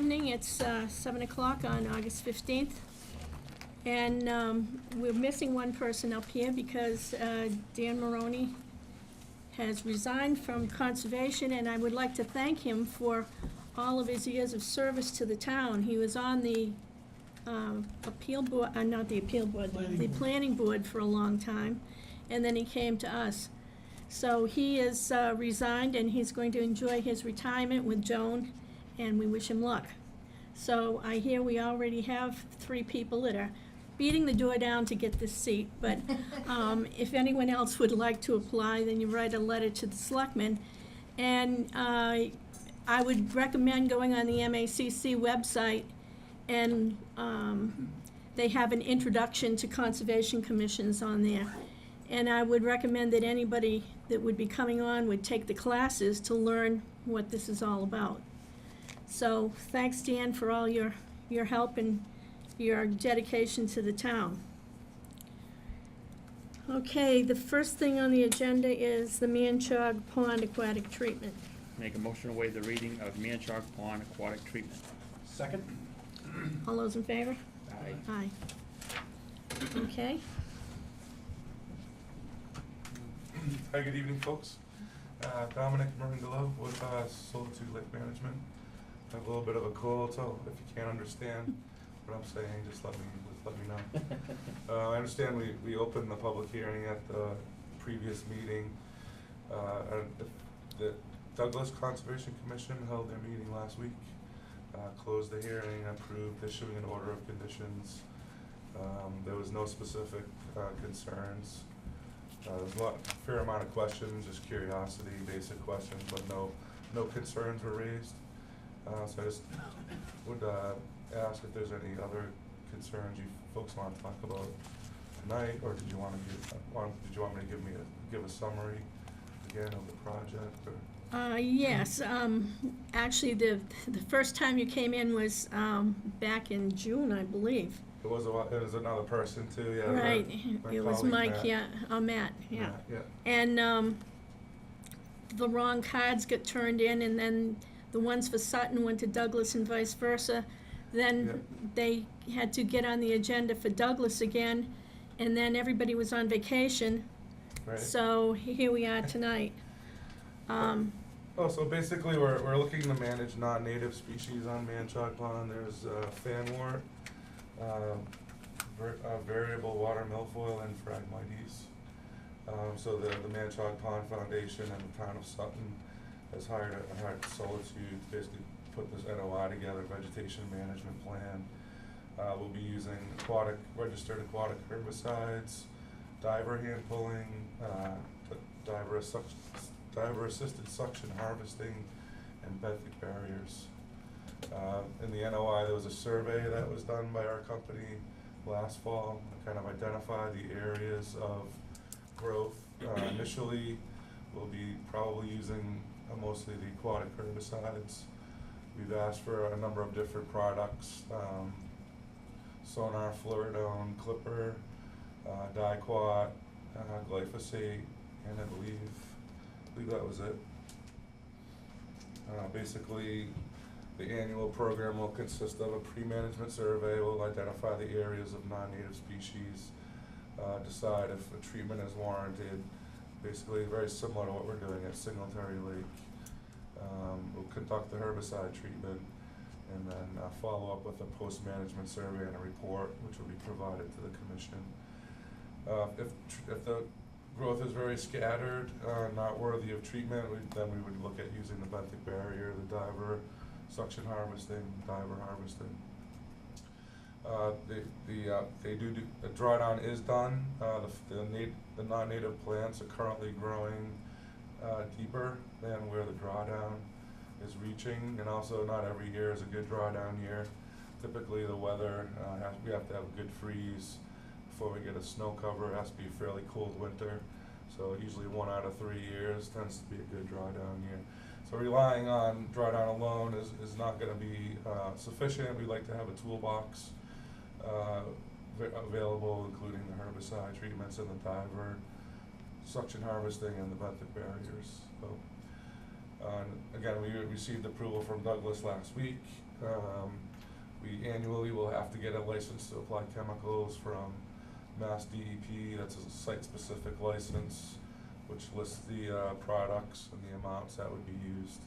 evening. It's 7 o'clock on August 15th. And we're missing one person up here because Dan Maroney has resigned from Conservation, and I would like to thank him for all of his years of service to the town. He was on the appeal board, not the appeal board, the planning board for a long time, and then he came to us. So he is resigned, and he's going to enjoy his retirement with Joan, and we wish him luck. So I hear we already have 3 people that are beating the door down to get this seat, but if anyone else would like to apply, then you write a letter to the selectmen. And I would recommend going on the MACC website, and they have an introduction to conservation commissions on there. And I would recommend that anybody that would be coming on would take the classes to learn what this is all about. So thanks, Dan, for all your help and your dedication to the town. Okay, the first thing on the agenda is the Manchog Pond aquatic treatment. Make a motion to waive the reading of Manchog Pond aquatic treatment. Second. All those in favor? Aye. Aye. Okay. Hi, good evening, folks. Dominic Merendolo with Solitude Lake Management. I have a little bit of a cold, so if you can't understand what I'm saying, just let me know. I understand we opened the public hearing at the previous meeting. The Douglas Conservation Commission held their meeting last week, closed the hearing, approved issuing an order of conditions. There was no specific concerns. There was a fair amount of questions, just curiosity, basic questions, but no concerns were raised. So I just would ask if there's any other concerns you folks want to talk about tonight, or did you want me to give a summary again of the project? Or? Yes. Actually, the first time you came in was back in June, I believe. It was another person too, yeah. Right. My It was colleague, Mike, Matt. Matt, yeah. Yeah. And the wrong cards got turned in, and then the ones for Sutton went to Douglas and vice versa. Then they had to get on the agenda for Douglas again, and then everybody was on vacation. Right. So here we are tonight. So basically we're looking to manage non-native species on Manchog Pond. There's fanwort, variable water milfoil, and Phragmites. So the Manchog Pond Foundation and the town of Sutton has hired Solitude to basically put this NOI together, vegetation management plan. We'll be using registered aquatic herbicides, diver hand pulling, diver-assisted suction harvesting, and benthic barriers. In the NOI, there was a survey that was done by our company last fall to kind of identify the areas of growth. Initially, we'll be probably using mostly the aquatic herbicides. We've asked for a number of different products, Sonar, Fluoridone, Clipper, Diquat, glyphosate, and I believe that was it. Basically, the annual program will consist of a pre-management survey. We'll identify the areas of non-native species, decide if a treatment is warranted. Basically, very similar to what we're doing at Singletary Lake. We'll conduct the herbicide treatment, and then follow up with a post-management survey and a report, which will be provided to the commission. If the growth is very scattered, not worthy of treatment, then we would look at using the benthic barrier, the diver suction harvesting, diver harvesting. The drawdown is done. The non-native plants are currently growing deeper than where the drawdown is reaching, and also not every year is a good drawdown year. Typically the weather, we have to have a good freeze before we get a snow cover. It has to be a fairly cold winter, so usually 1 out of 3 years tends to be a good drawdown year. So relying on drawdown alone is not going to be sufficient. We like to have a toolbox available, including the herbicide treatments and the diver suction harvesting and the benthic barriers. So Again, we received approval from Douglas last week. We annually will have to get a license to apply chemicals from Mass DEP. That's a site-specific license, which lists the products and the amounts that would be used.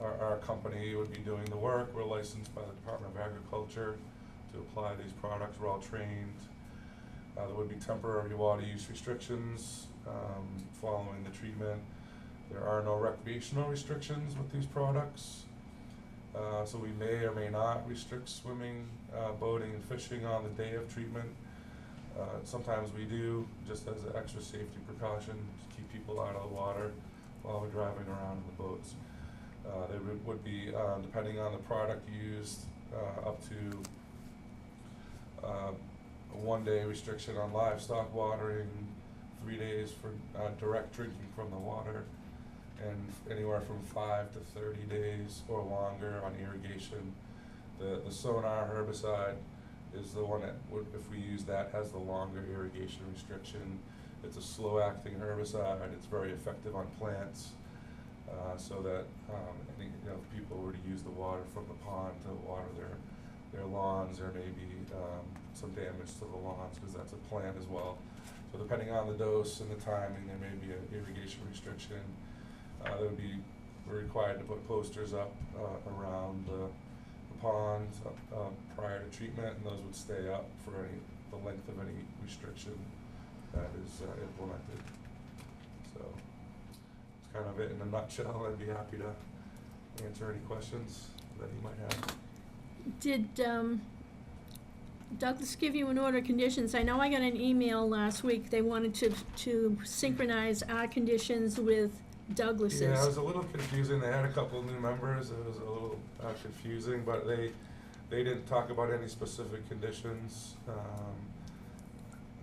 Our company would be doing the work. We're licensed by the Department of Agriculture to apply these products. We're all trained. There would be temporary water use restrictions following the treatment. There are no recreational restrictions with these products. So we may or may not restrict swimming, boating, and fishing on the day of treatment. Sometimes we do, just as an extra safety precaution, to keep people out of the water while we're driving around in the boats. There would be, depending on the product used, up to a 1-day restriction on livestock watering, 3 days for direct drinking from the water, and anywhere from 5 to 30 days or longer on irrigation. The sonar herbicide is the one that would, if we use that, has the longer irrigation restriction. It's a slow-acting herbicide. It's very effective on plants, so that if people were to use the water from the pond to water their lawns, there may be some damage to the lawns because that's a plant as well. So depending on the dose and the timing, there may be an irrigation restriction. We're required to put posters up around the pond prior to treatment, and those would stay up for the length of any restriction that is implemented. So that's kind of it in a nutshell. I'd be happy to answer any questions that you might have. Did Douglas give you an order of conditions? I know I got an email last week. They wanted to synchronize our conditions with Douglas's. Yeah, it was a little confusing. They had a couple of new members. It was a little confusing, but they didn't talk about any specific conditions.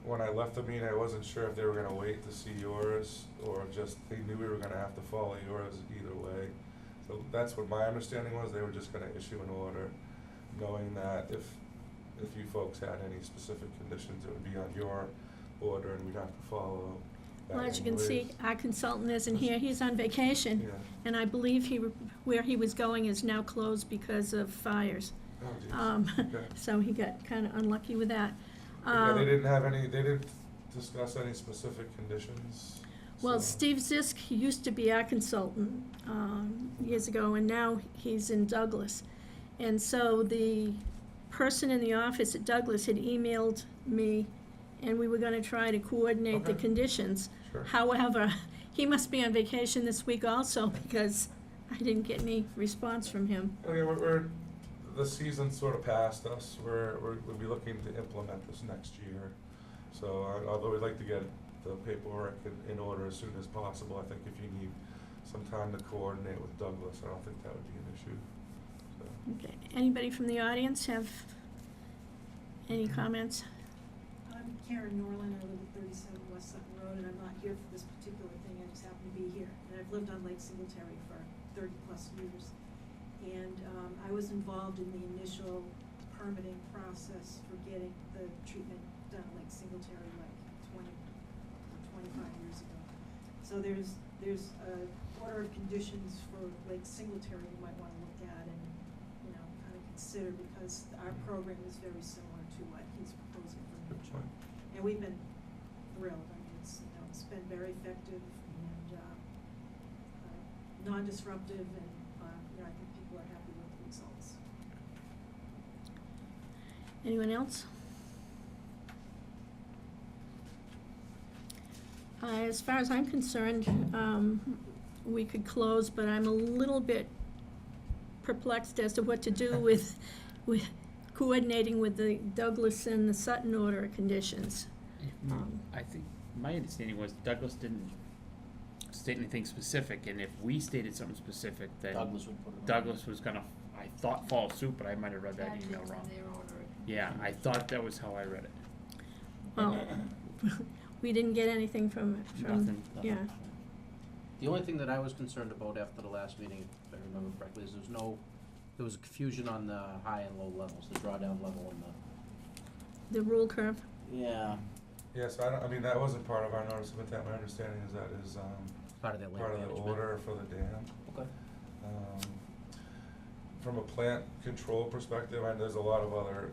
When I left the meeting, I wasn't sure if they were going to wait to see yours or just they knew we were going to have to follow yours either way. So that's what my understanding was. They were just going to issue an order, knowing that if you folks had any specific conditions, it would be on your order and we'd have to follow that. Well, as you can anyways. see, our consultant isn't here. He's on vacation. Yeah. And I believe where he was going is now closed because of fires. Oh, geez. Okay. So he got kind of unlucky with that. Yeah, they didn't discuss any specific conditions. Well, so- Steve Zisk, he used to be our consultant years ago, and now he's in Douglas. And so the person in the office at Douglas had emailed me, and we were gonna try to coordinate the Okay. conditions. Sure. However, he must be on vacation this week also, because I didn't get any response from him. Okay, the season sort of passed us. We'll be looking to implement this next year. So although we'd like to get the paperwork in order as soon as possible, I think if you need some time to coordinate with Douglas, I don't think that would be an issue. So. Okay, anybody from the audience have any comments? I'm Karen Norland, I live at 37 West Sutton Road, and I'm not here for this particular thing, I just happen to be here. And I've lived on Lake Singletary for 30-plus years. And I was involved in the initial permitting process for getting the treatment done at Lake Singletary like 20 or 25 years ago. So there's a order of conditions for Lake Singletary you might want to look at and, kind of consider, because our program is very similar to what he's proposing for Good Mitchell. point. And we've been thrilled. I mean, it's been very effective and non-disruptive, and I think people are happy with the results. Anyone else? As far as I'm concerned, we could close, but I'm a little bit perplexed as to what to do with coordinating with the Douglas and the Sutton order of conditions. I think, my understanding was Douglas didn't state anything specific, and if we stated something specific, then Douglas would put it on. Douglas was gonna, I thought, follow suit, but I might have read that email wrong. Yeah, I thought that was how I read it. Well, we didn't get anything from Nothing. yeah. The only thing that I was concerned about after the last meeting, if I remember correctly, is there was a confusion on the high and low levels, the drawdown level and The rule curve. Yeah. Yeah, so that wasn't part of our notice of intent. My understanding is that is Part of their land part of the management. order for the dam. Okay. From a plant control perspective, and there's a lot of other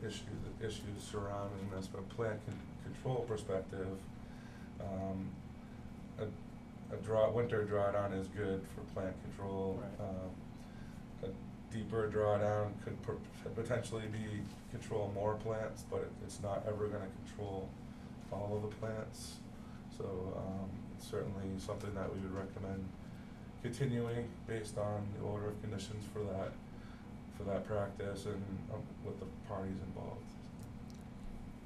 issues surrounding this, but plant control perspective, winter drawdown is good for plant control. Right. A deeper drawdown could potentially be control more plants, but it's not ever gonna control all of the plants. So, it's certainly something that we would recommend continuing based on the order of conditions for that practice and with the parties involved.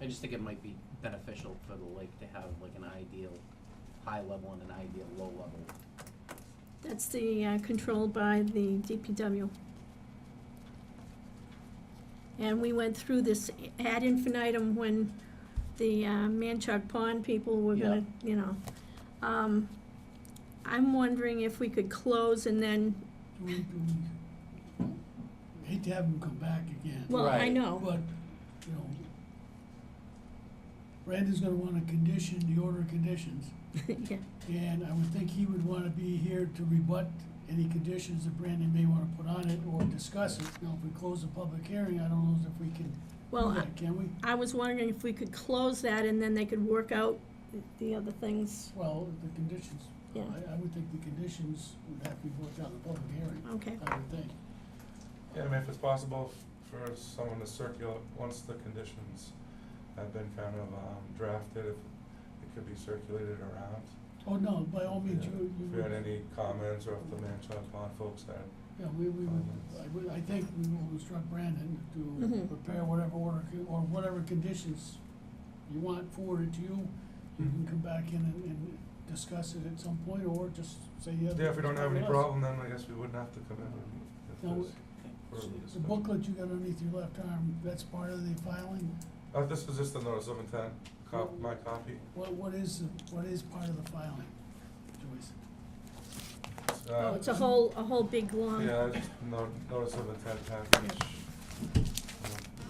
I just think it might be beneficial for the lake to have like an ideal high level and an ideal low level. That's the, controlled by the DPW. And we went through this ad infinitum when the, Manchog Pond people were gonna, you know. I'm wondering if we could close and then, We hate to have them come back again. well, I Right. know. But, you know, Brandon's gonna wanna condition the order of conditions, Yeah, and I would think he would wanna be here to rebut any conditions that Brandon may wanna put on it or discuss it. Now, if we close the public hearing, I don't know if we can well, do that, can we? I was wondering if we could close that and then they could work out the other things. Well, the conditions, Yeah. I would think the conditions would have to be worked out in the public hearing, Okay, I would think. Yeah, I mean, if it's possible for someone to circulate, once the conditions have been kind of drafted, if it could be circulated around. Oh, no, by all means, Yeah. you If you had any comments, or if the Manchog Pond folks had. yeah, I think we will instruct Brandon to Mhm. prepare whatever order, or whatever conditions you want forwarded to you. You can come back in and discuss it at some point, or just say, yeah. Yeah, if we don't have any with us. problem, then I guess we wouldn't have to come in if No, there's further The discussion. booklet you got underneath your left arm, that's part of the filing? This is just a notice of intent, my copy. What is part of the filing, Joyce? oh, it's a whole big long. Yeah, just notice of intent package.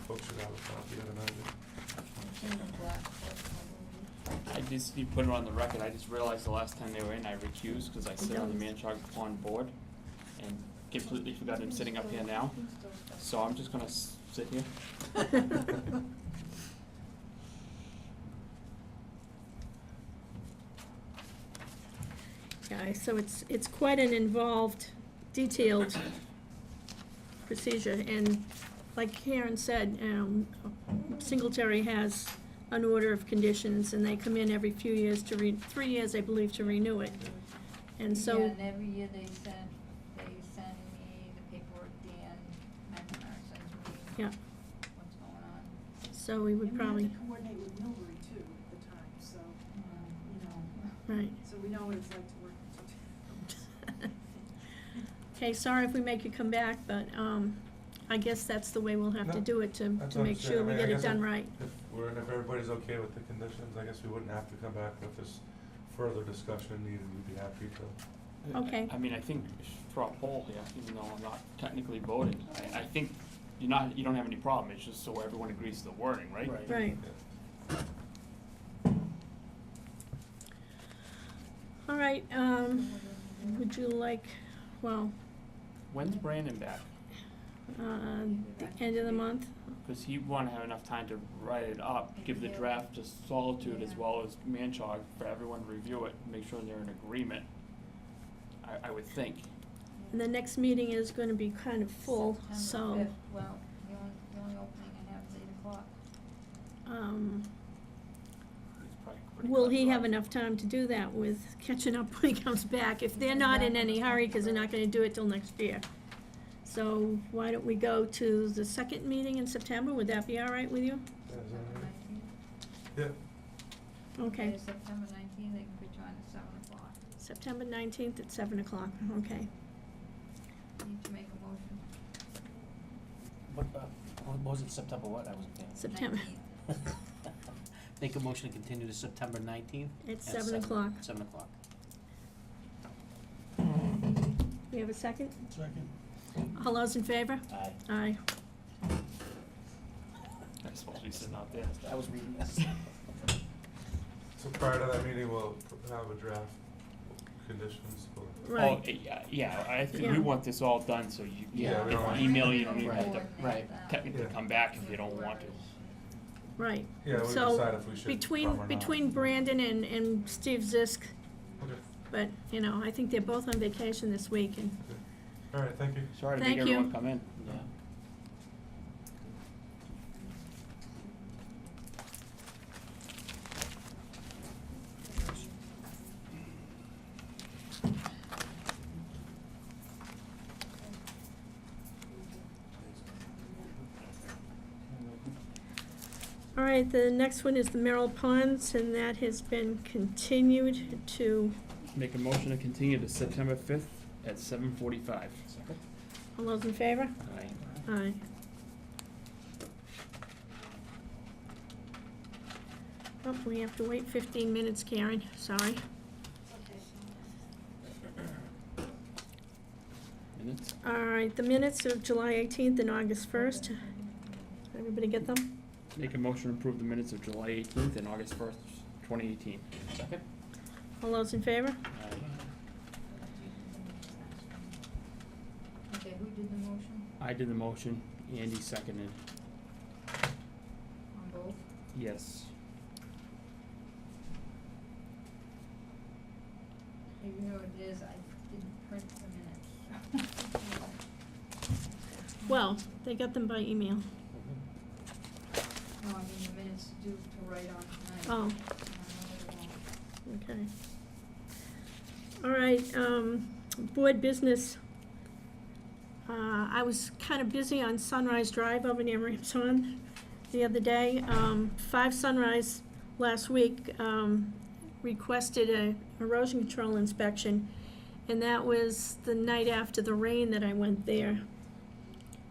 Folks should have a copy, I imagine. I just, you put it on the record, I just realized the last time they were in, I recused, cause I sit on the Manchog Pond board, and completely forgot I'm sitting up here now, so I'm just gonna sit here. Yeah, so it's quite an involved, detailed procedure, and like Karen said, Singletary has an order of conditions, and they come in every few years 3 years, I believe, to renew it. And Yeah, so, and every year they send me the paperwork, Dan McNamara sends me yeah, what's going on. so we would And probably, we have to coordinate with Millbury too at the time, so, you know, right. so we know what it's like to work with two towns. Okay, sorry if we make you come back, but, I guess that's the way we'll have to No, do it to that's make sure we understandable. I get it guess done right. If everybody's okay with the conditions, I guess we wouldn't have to come back with this further discussion needed, we'd be happy to. Okay. I mean, I think, for a poll here, even though I'm not technically voting, I think you don't have any problem, it's just so everyone agrees to the wording, right? Right. All right, would you like, well, When's Brandon back? the end of the month? Cause he wanna have enough time to write it up, give the draft to Solitude as well as Manchog for everyone to review it, make sure they're in agreement. I would think. And the next meeting is gonna be kind of full, so, September 5th, well, the only opening I have is 8:00. It's probably pretty will cut he and have dry. enough time to do that with catching up when he comes back? If they're not in any hurry, cause they're not gonna do it till next year. So why don't we go to the second meeting in September, would that be all right with you? September 19th. Yeah, Okay, September 19th, they can put you on at 7:00. September 19th at 7 o'clock, okay. Need to make a motion. What was it, September what? I wasn't there. September, 19th. Make a motion to continue to September 19th? at 7 o'clock. 7 o'clock. We have a second? Second. All those in favor? Aye. Aye. I'm supposed to be sitting out there. I was reading this. so prior to that meeting, we'll have a draft conditions, or? Right. Oh, yeah, I think Yeah. we want this all done, so you, Yeah, we if don't- you email, you don't even have to Right, right. technically Yeah. come back if you don't want to. Right. Yeah, we So, decide if we should between, come or not. between Brandon and Steve Zisk, Okay, but, you know, I think they're both on vacation this week, and all right, thank you. Sorry to Thank make you. everyone come in. Yeah. all right, the next one is the Merrill Ponds, and that has been continued to, Make a motion to continue to September 5th at 7:45. Second? all those in favor? Aye. Aye. Oh, we have to wait 15 minutes, Karen, sorry. Minutes? All right, the minutes of July 18th and August 1st. Everybody get them? Make a motion to approve the minutes of July 18th and August 1st, 2018. Second? All those in favor? Aye. Okay, who did the motion I did the motion, Andy seconded. on both? Yes. You know what it is, I didn't print the minutes. Well, they got them by email. No, I mean the minutes due to write on tonight. Oh, And I know okay. All right, board business. I was kind of busy on Sunrise Drive over near Ramson the other day. 5 Sunrise last week requested a erosion control inspection, and that was the night after the rain that I went there.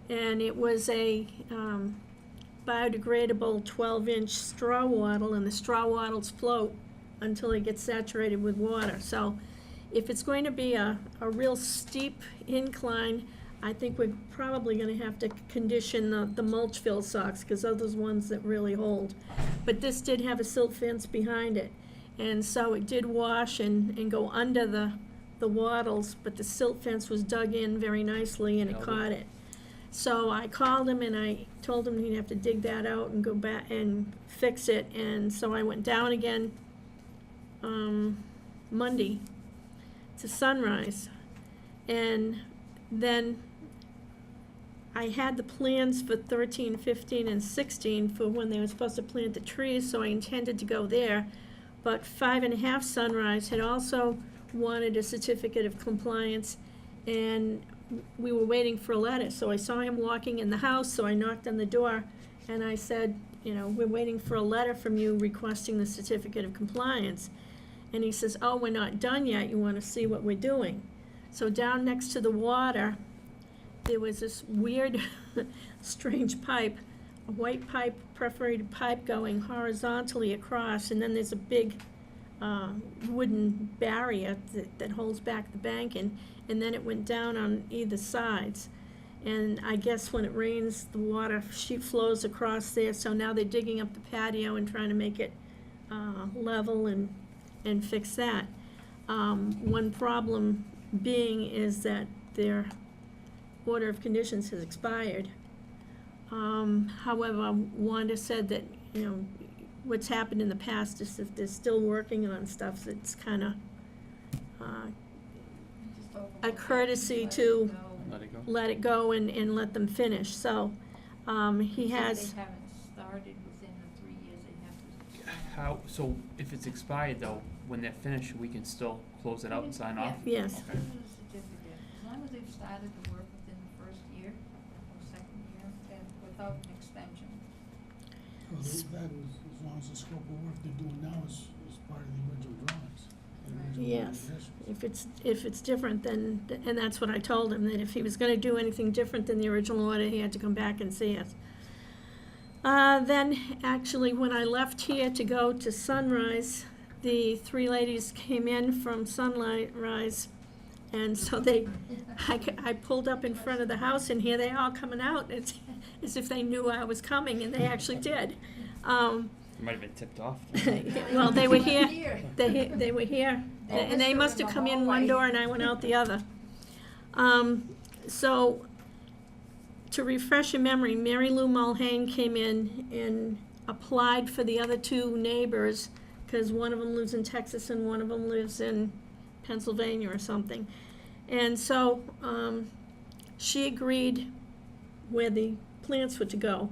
And it was a biodegradable 12-inch straw wattle, and the straw wattles float until they get saturated with water. So if it's going to be a real steep incline, I think we're probably gonna have to condition the mulch fill socks, because those are the ones that really hold. But this did have a silt fence behind it, and so it did wash and go under the wattles, but the silt fence was dug in very nicely and it Held it. caught it. So I called him and I told him he'd have to dig that out and go back and fix it, and so I went down again Monday to Sunrise. And then I had the plans for 13, 15, and 16 for when they were supposed to plant the trees, so I intended to go there. But 5.5 Sunrise had also wanted a certificate of compliance, and we were waiting for a letter. So I saw him walking in the house, so I knocked on the door, and I said, you know, we're waiting for a letter from you requesting the certificate of compliance. And he says, oh, we're not done yet, you wanna see what we're doing. So down next to the water, there was this weird, strange pipe, a white pipe, perforated pipe going horizontally across, and then there's a big wooden barrier that holds back the bank, and then it went down on either sides. And I guess when it rains, the water sheet flows across there, so now they're digging up the patio and trying to make it level and fix that. One problem being is that their order of conditions has expired. However, Wanda said that, you know, what's happened in the past is if they're still working on stuff, that's kind of Just overlook a it and courtesy let it to go. Let it go. let it go and let them finish. So he If has, they haven't started within the 3 years, they have to. How, so if it's expired though, when they're finished, we can still close it out and sign off? Yeah. yes. Okay. This is a certificate, as long as they've started the work within the first year or second year, then without an extension. Well, that is, as long as the scope of work they're doing now is part of the original drawings. the original Yes. conditions. If it's different, then, and that's what I told him, that if he was gonna do anything different than the original order, he had to come back and see us. Then, actually, when I left here to go to Sunrise, the 3 ladies came in from Sunrise, and so I pulled up in front of the house, and here they all coming out, it's as if they knew I was coming, and they actually did. You might have been tipped off. Well, they were here, Here. they were here And they must have come in one door and I went out the other. So, to refresh your memory, Mary Lou Mulhane came in and applied for the other two neighbors, because one of them lives in Texas and one of them lives in Pennsylvania or something. And so, she agreed where the plants were to go,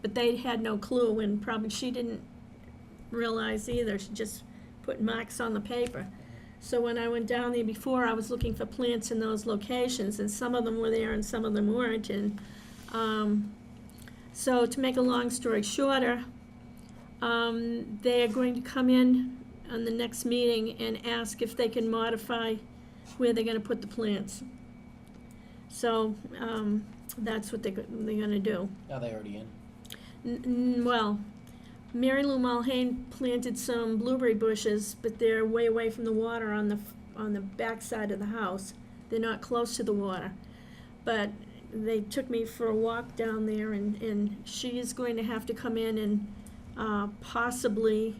but they had no clue, and probably she didn't realize either. She just put marks on the paper. So when I went down there before, I was looking for plants in those locations, and some of them were there and some of them weren't. And so to make a long story shorter, they are going to come in on the next meeting and ask if they can modify where they're gonna put the plants. So that's what they're gonna do. Are they already in? Well, Mary Lou Mulhane planted some blueberry bushes, but they're way away from the water on the back side of the house. They're not close to the water. But they took me for a walk down there, and she is going to have to come in and possibly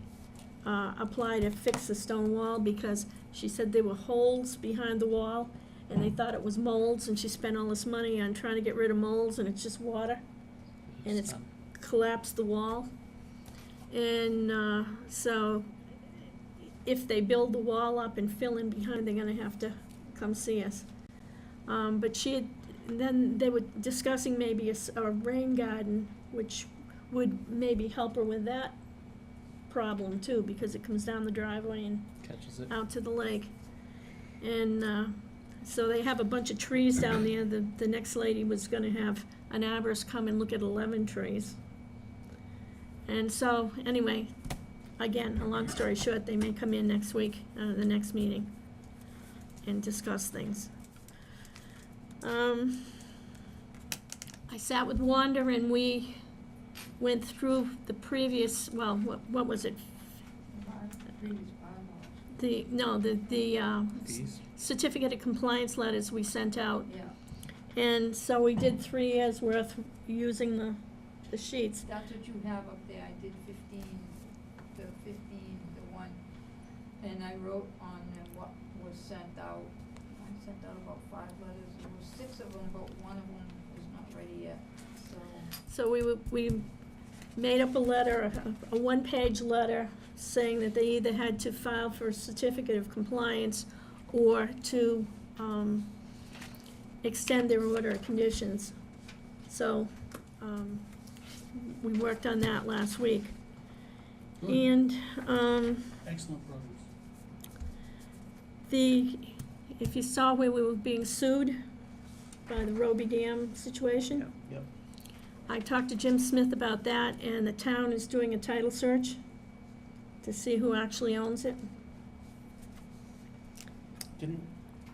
apply to fix the stone wall, because she said there were holes behind the wall, and they thought it was molds, and she spent all this money on trying to get rid of molds, and it's just water, and it's collapsed the wall. And so if they build the wall up and fill in behind, they're gonna have to come see us. But then they were discussing maybe a rain garden, which would maybe help her with that problem too, because it comes down the driveway and Catches it. out to the lake. And so they have a bunch of trees down there. The next lady was gonna have an arborist come and look at 11 trees. And so, anyway, again, a long story short, they may come in next week, the next meeting, and discuss things. I sat with Wanda and we went through the previous, well, what was it? The Fees? certificate of compliance letters we sent out. Yeah, And so we did 3 years worth using the sheets. that's what you have up there. I did 15, the one, and I wrote on them what was sent out. I sent out about 5 letters. There was 6 of them, but one of them is not ready yet, so. So we made up a letter, a 1-page letter, saying that they either had to file for a certificate of compliance or to extend their order of conditions. So we worked on that last week. Good. And Excellent progress. if you saw where we were being sued by the Roby Dam situation, Yep. I talked to Jim Smith about that, and the town is doing a title search to see who actually owns it. Didn't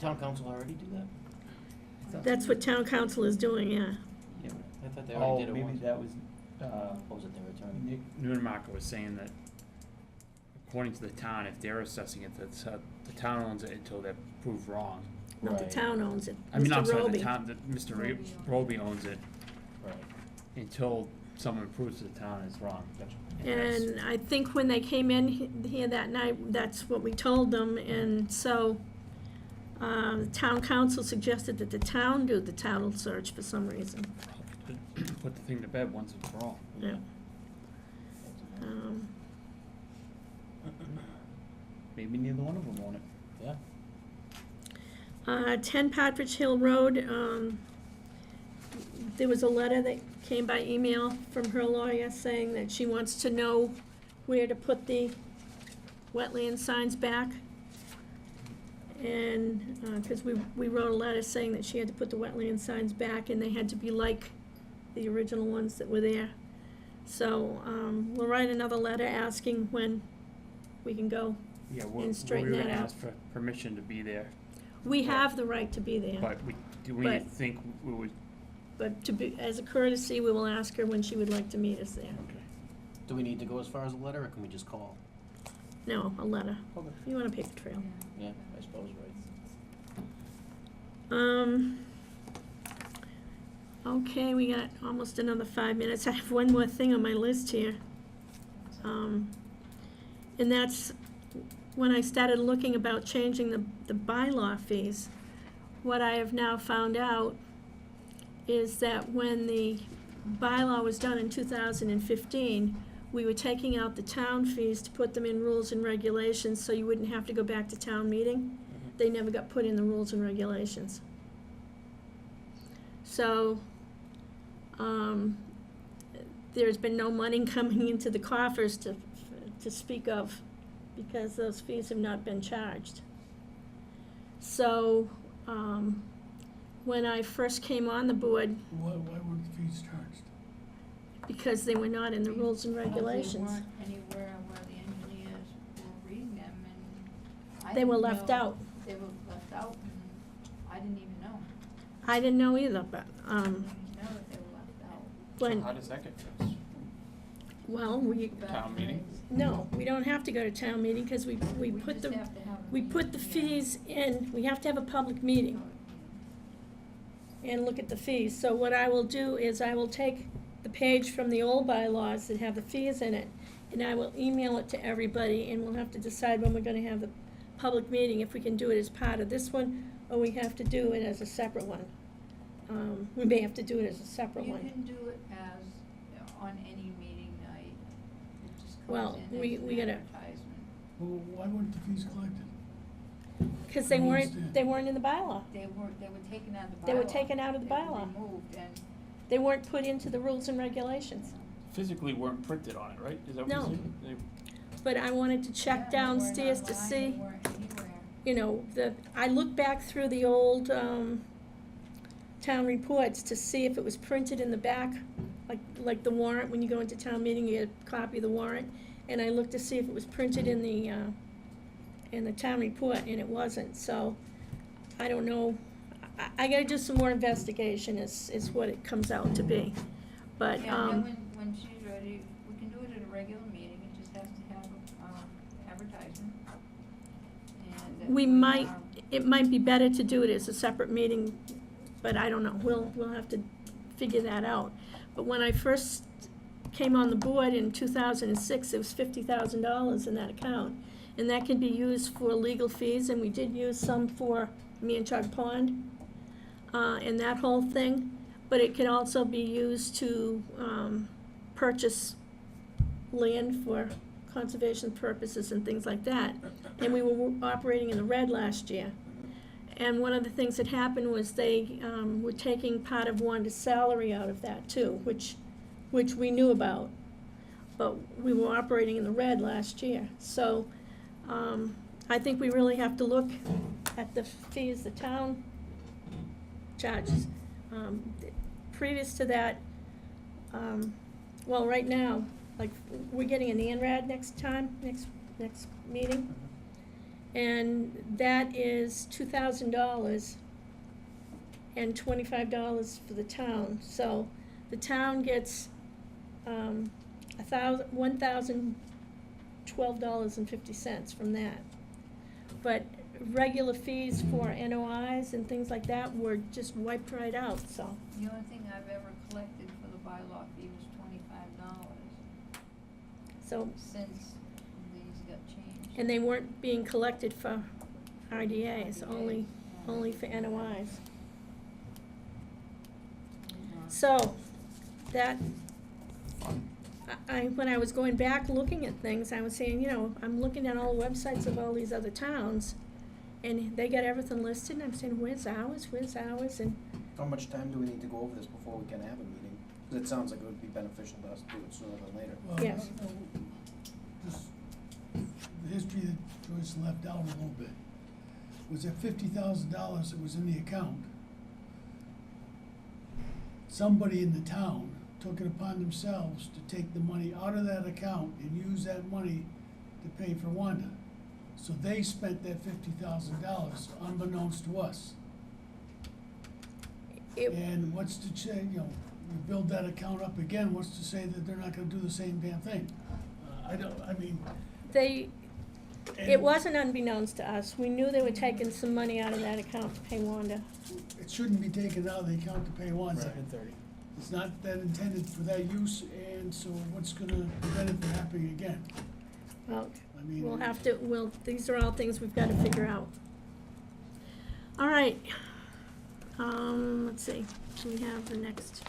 town council already do that? That's what town council is doing, yeah. Yeah, I thought they Oh, already did it maybe once. that was, What was it, their attorney? Nick Nunemacher was saying that according to the town, if they're assessing it, the town owns it until they're proved wrong. No, the Right. town owns it. I mean, I'm Mr. sorry, Roby. the town, that Mr. Roby Roby owns it Right. until someone proves to the town is wrong. Gotcha. that's- And I think when they came in here that night, that's what we told them, and so the town council suggested that the town do the title search for some reason. Put the thing to bed once and for all. Yeah. Um, Maybe neither one of them want it. Yeah. 10 Partridge Hill Road, there was a letter that came by email from her lawyer saying that she wants to know where to put the wetland signs back. And, because we wrote a letter saying that she had to put the wetland signs back and they had to be like the original ones that were there. So, we'll write another letter asking when we can go. Yeah, And we straighten were that gonna out. ask for permission to be there, We have the right to be there. but do we But- think we would, But as a courtesy, we will ask her when she would like to meet us there. okay. Do we need to go as far as a letter, or can we just call? No, a letter. Okay. You want a paper trail. Yeah, I suppose, right. Okay, we got almost another 5 minutes. I have one more thing on my list here. And that's, when I started looking about changing the bylaw fees, what I have now found out is that when the bylaw was done in 2015, we were taking out the town fees to put them in rules and regulations so you wouldn't have to go back to town meeting. They never got put in the rules and regulations. So, there's been no money coming into the coffers to speak of, because those fees have not been charged. So, when I first came on the board, Why weren't the fees charged? because they were not in the rules and regulations, They weren't anywhere where the engineers were reading them, and I they were didn't left know- out. They were left out, and I didn't even know. I didn't know either, but, I didn't even know that they were left out. when, So how does that get fixed? well, we, Back Town meeting? no, we don't have to go to town meeting, because we put just the, have to have a we put the meeting, yeah. fees in, we have to have a public meeting and look at the fees. So what I will do is I will take the page from the old bylaws that have the fees in it, and I will email it to everybody, and we'll have to decide when we're gonna have the public meeting, if we can do it as part of this one, or we have to do it as a separate one. We may have to do it as a separate You one. can do it as, on any meeting night. It just Well, comes in we- as an we gotta- advertisement. Well, why weren't the fees collected? Because they I weren't, understand. they weren't in the bylaw. They were taken out of the bylaw. They were taken out of the They were bylaw. removed, and, They weren't put into the rules and regulations. Physically weren't printed on it, right? Is that what No. you're saying? They- But I wanted to check yeah, they weren't downstairs to online, see, they weren't anywhere. you know, I looked back through the old, town reports to see if it was printed in the back, like the warrant, when you go into town meeting, you get a copy of the warrant. And I looked to see if it was printed in the town report, and it wasn't, so I don't know. I gotta do some more investigation is what it comes out to be. But, Yeah, and then when she's ready, we can do it at a regular meeting, it just has to have, advertisement. And that we might, are- it might be better to do it as a separate meeting, but I don't know, we'll have to figure that out. But when I first came on the board in 2006, there was $50,000 in that account. And that can be used for legal fees, and we did use some for Manchog Pond, and that whole thing. But it can also be used to, purchase land for conservation purposes and things like that. And we were operating in the red last year. And one of the things that happened was they, were taking part of Wanda's salary out of that too, which we knew about. But we were operating in the red last year. So, I think we really have to look at the fees the town charges. Previous to that, well, right now, like, we're getting an ANRAD next meeting. And that is $2,000 and $25 for the town. So the town gets $1,012.50 from that. But regular fees for NOIs and things like that were just wiped right out, so. The only thing I've ever collected for the bylaw fee was $25 So, since these got changed. and they weren't being collected for RDAs, only for NOIs. So, that, when I was going back looking at things, I was saying, you know, I'm looking at all the websites of all these other towns, and they got everything listed, and I'm saying, where's ours, and, How much time do we need to go over this before we can have a meeting? 'Cause it sounds like it would be beneficial to us to do it sooner than later. Well, Yes. Just, the history that Joyce left out a little bit was that $50,000 that was in the account. Somebody in the town took it upon themselves to take the money out of that account and use that money to pay for Wanda. So they spent that $50,000 unbeknownst to us. it, And what's to say, you know, you build that account up again, what's to say that they're not gonna do the same damn thing? it and wasn't unbeknownst to us, we knew they were taking some money out of that account to pay Wanda. It shouldn't be taken out of the account to pay Wanda. 7:30. It's not that intended for that use, and so what's gonna prevent it from happening again? Well, I mean. We'll have to, these are all things we've gotta figure out. All right, let's see, do we have the next?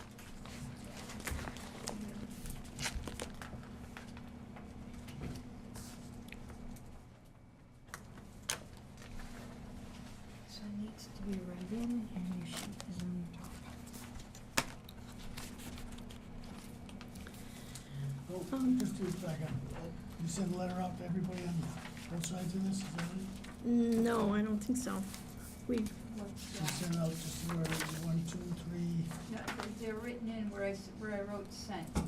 So it needs to be read in and your sheet is on top. Oh, just to back up, you sent a letter out to everybody on both sides of this, is that it? No, I don't think so. We, What's You that? sent out just where, 1, 2, 3, No, they're written in where where I wrote sent. There's,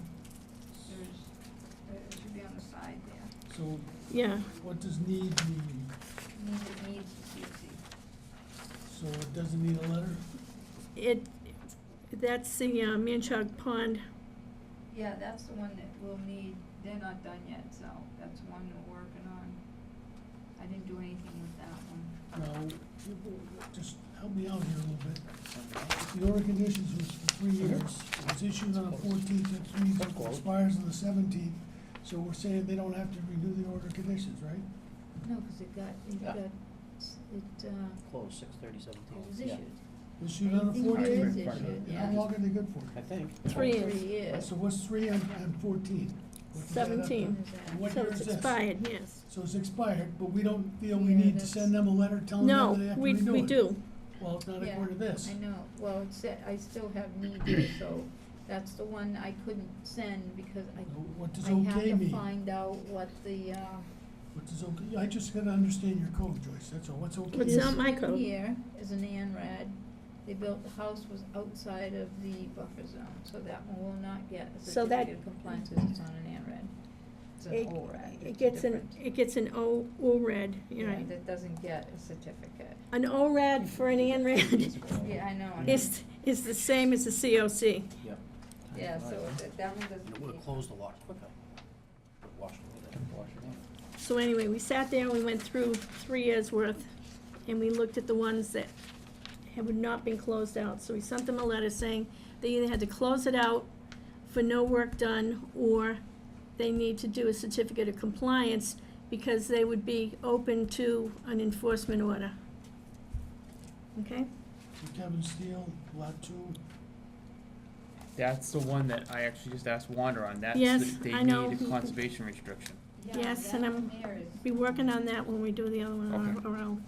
it should be on the side there. so yeah, what does need mean? Needs the CC. So it doesn't need a letter? that's the Manchog Pond. Yeah, that's the one that we'll need, they're not done yet, so that's one we're working on. I didn't do anything with that one. Now, just help me out here a little bit. The order of conditions was for 3 years. It was issued on the 14th, it expires on the 17th. So we're saying they don't have to renew the order of conditions, right? No, cause it got, Close, 6/30/17. it was Yeah. issued. Issued on the I think it is 14th? issued, How yeah. long are they good for? I think. 3 years. 3 years. So what's 3 and 14? What does that up to? 17. When is that? And what So year it's is this? expired, yes. So it's expired, but we don't feel we Yeah, need to that's- send them a letter telling No, them that they have to we renew it? do. Well, it's not Yeah, according to this. I know, well, it said, I still have need here, so that's the one I couldn't send because What does I have okay to mean? find out what the, What does okay, I just gotta understand your code, Joyce, that's all, what's okay? What's this not my one code? here is an ANRAD. They built, the house was outside of the buffer zone, so that one will not get a So that- certificate of compliance because it's on an ANRAD. It's an ORAD. It It's gets different. it gets an ORAD, you Yeah, know. that doesn't get a certificate. An ORAD for an ANRAD Yeah, I know. is the same as the COC. Yep. Yeah, so that one And it doesn't. would've closed a lot quicker. Washed it away, washed it out. So anyway, we sat there, we went through 3 years' worth, and we looked at the ones that had not been closed out. So we sent them a letter saying they either had to close it out for no work done, or they need to do a certificate of compliance because they would be open to an enforcement order. Okay? Kevin Steele, lot 2, That's the one that I actually just asked Wanda on, that's, Yes, they I know. need a conservation restriction. Yeah, Yes, that and one there is. Be working on that when we do the other one Okay. around.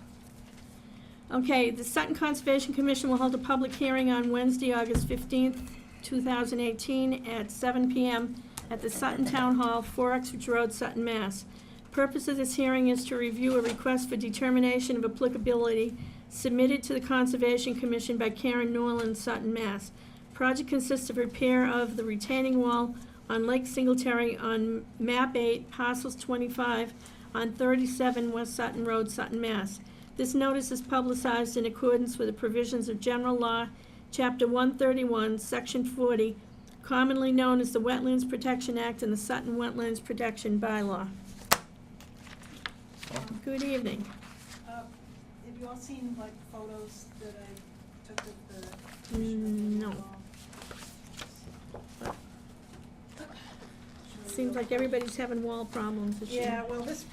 Okay, the Sutton Conservation Commission will hold a public hearing on Wednesday, August 15th, 2018, at 7 PM at the Sutton Town Hall, 4 Uxbridge Road, Sutton, Mass. Purpose of this hearing is to review a request for determination of applicability submitted to the Conservation Commission by Karen Norland, Sutton, Mass. Project consists of repair of the retaining wall on Lake Singletary on map 8, parcels 25, on 37 West Sutton Road, Sutton, Mass. This notice is publicized in accordance with the provisions of General Law, Chapter 131, Section 40, commonly known as the Wetlands Protection Act and the Sutton Wetlands Protection Bylaw. Good evening. Have you all seen like photos that I took of the? No. Seems like everybody's having wall problems this year. Yeah, well, this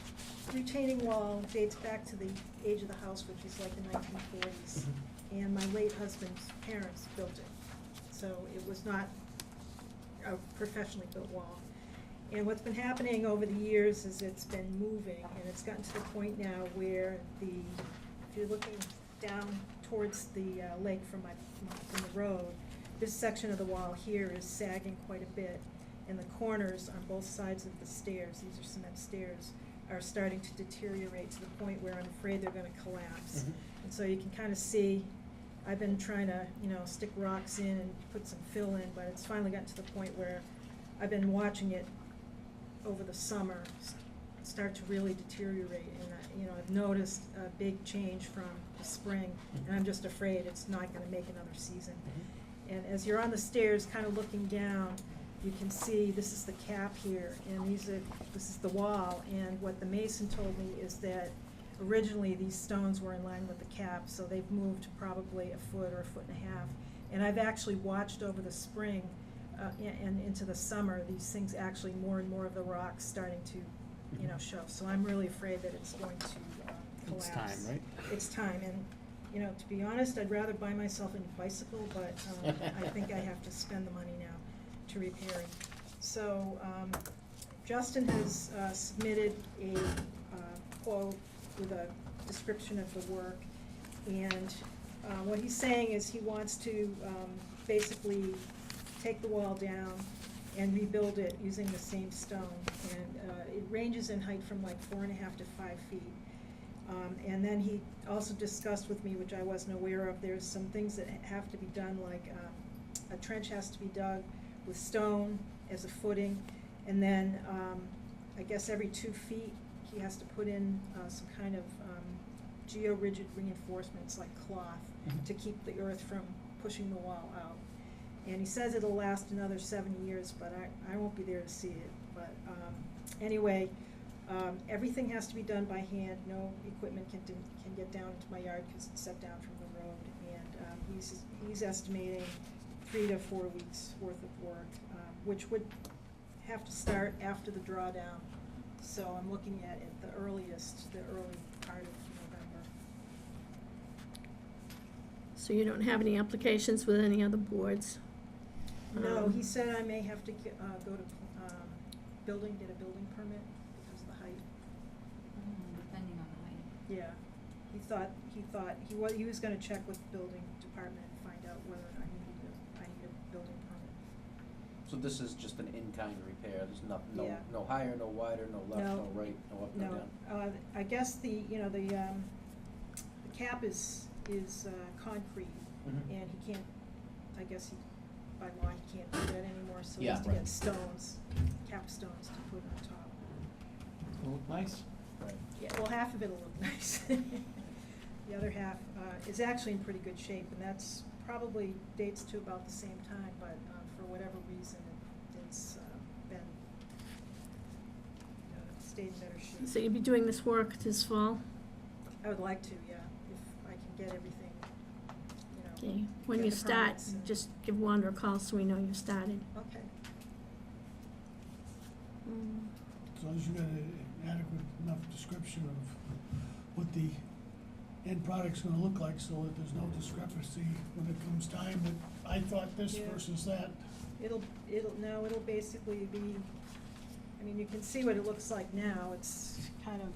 retaining wall dates back to the age of the house, which is like the 1940s. And my late husband's parents built it. So it was not a professionally built wall. And what's been happening over the years is it's been moving, and it's gotten to the point now where if you're looking down towards the lake from the road, this section of the wall here is sagging quite a bit, and the corners on both sides of the stairs, these are cement stairs, are starting to deteriorate to the point where I'm afraid they're gonna collapse. And so you can kind of see, I've been trying to, stick rocks in and put some fill in, but it's finally gotten to the point where I've been watching it over the summer start to really deteriorate. And, I've noticed a big change from the spring, and I'm just afraid it's not gonna make another season. And as you're on the stairs, kind of looking down, you can see this is the cap here, and this is the wall. And what the mason told me is that originally these stones were in line with the cap, so they've moved probably a foot or a foot and a half. And I've actually watched over the spring and into the summer, these things actually, more and more of the rocks starting to you know, show. So I'm really afraid that it's going to collapse. It's time, right? It's time, and, you know, to be honest, I'd rather buy myself a new bicycle, but, I think I have to spend the money now to repair it. So, Justin has, submitted a, quote with a description of the work, and, what he's saying is he wants to, basically take the wall down and rebuild it using the same stone, and, it ranges in height from like 4.5 to 5 feet. And then he also discussed with me, which I wasn't aware of, there's some things that have to be done, like, a trench has to be dug with stone as a footing, and then, I guess every 2 feet, he has to put in, some kind of, geo-rigid reinforcements like cloth to keep the earth from pushing the wall out. And he says it'll last another 7 years, but I won't be there to see it. But, anyway, everything has to be done by hand. No equipment can get down into my yard because it's set down from the road. And, he's estimating 3 to 4 weeks worth of work, which would have to start after the drawdown. So I'm looking at the earliest, the early part of November. So you don't have any applications with any other boards? No, he said I may have to go to, get a building permit because of the height. Depending on the height. Yeah, he was gonna check with the building department and find out whether I need a building permit. So this is just an in-kind repair, there's Yeah. no higher, no wider, no left, No. no right, no up, no down? I guess the cap is concrete, Mhm. and he can't, I guess by law, he can't do that anymore, so he Yeah, has to right. get stones, cap stones to put on top. It'll look nice. Right. Yeah, well, half of it'll look nice. The other half is actually in pretty good shape, and that's probably dates to about the same time, but for whatever reason, it's been, stayed in better shape. So you'll be doing this work this fall? I would like to, yeah, if I can get everything, Okay, when get you the start, permits and- just give Wanda a call so we know you started. Okay. As long as you got an adequate enough description of what the end product's gonna look like, so that there's no discrepancy when it comes time, that I thought this Yeah. versus that. It'll basically be, I mean, you can see what it looks like now, it's kind of,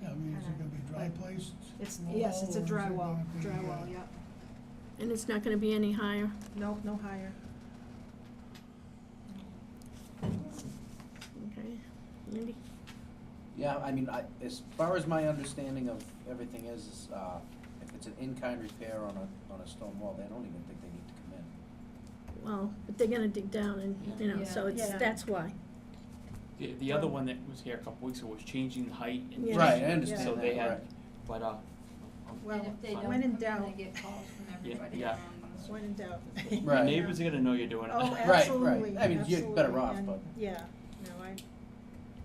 Yeah, I mean, is it gonna be dry placed? Yes, it's a wall, or is it drywall, gonna be, drywall, yeah, And it's not gonna be any higher? no higher. Okay. Andy? Yeah, I mean, as far as my understanding of everything is, if it's an in-kind repair on a stone wall, they don't even think they need to come in. Well, but they're gonna dig down and, you know, so it's, Yeah. that's why. The other one that was here a couple weeks ago was changing the height and. Yeah. Right, I understand So that, they had, right. but, Well, And if they don't when in come doubt. they get calls from Yeah, everybody yeah. around them. When in doubt. Right. your neighbors are gonna know you're doing it. Oh, Right, absolutely, right. I mean, you're better absolutely, off, and- but- Yeah, no,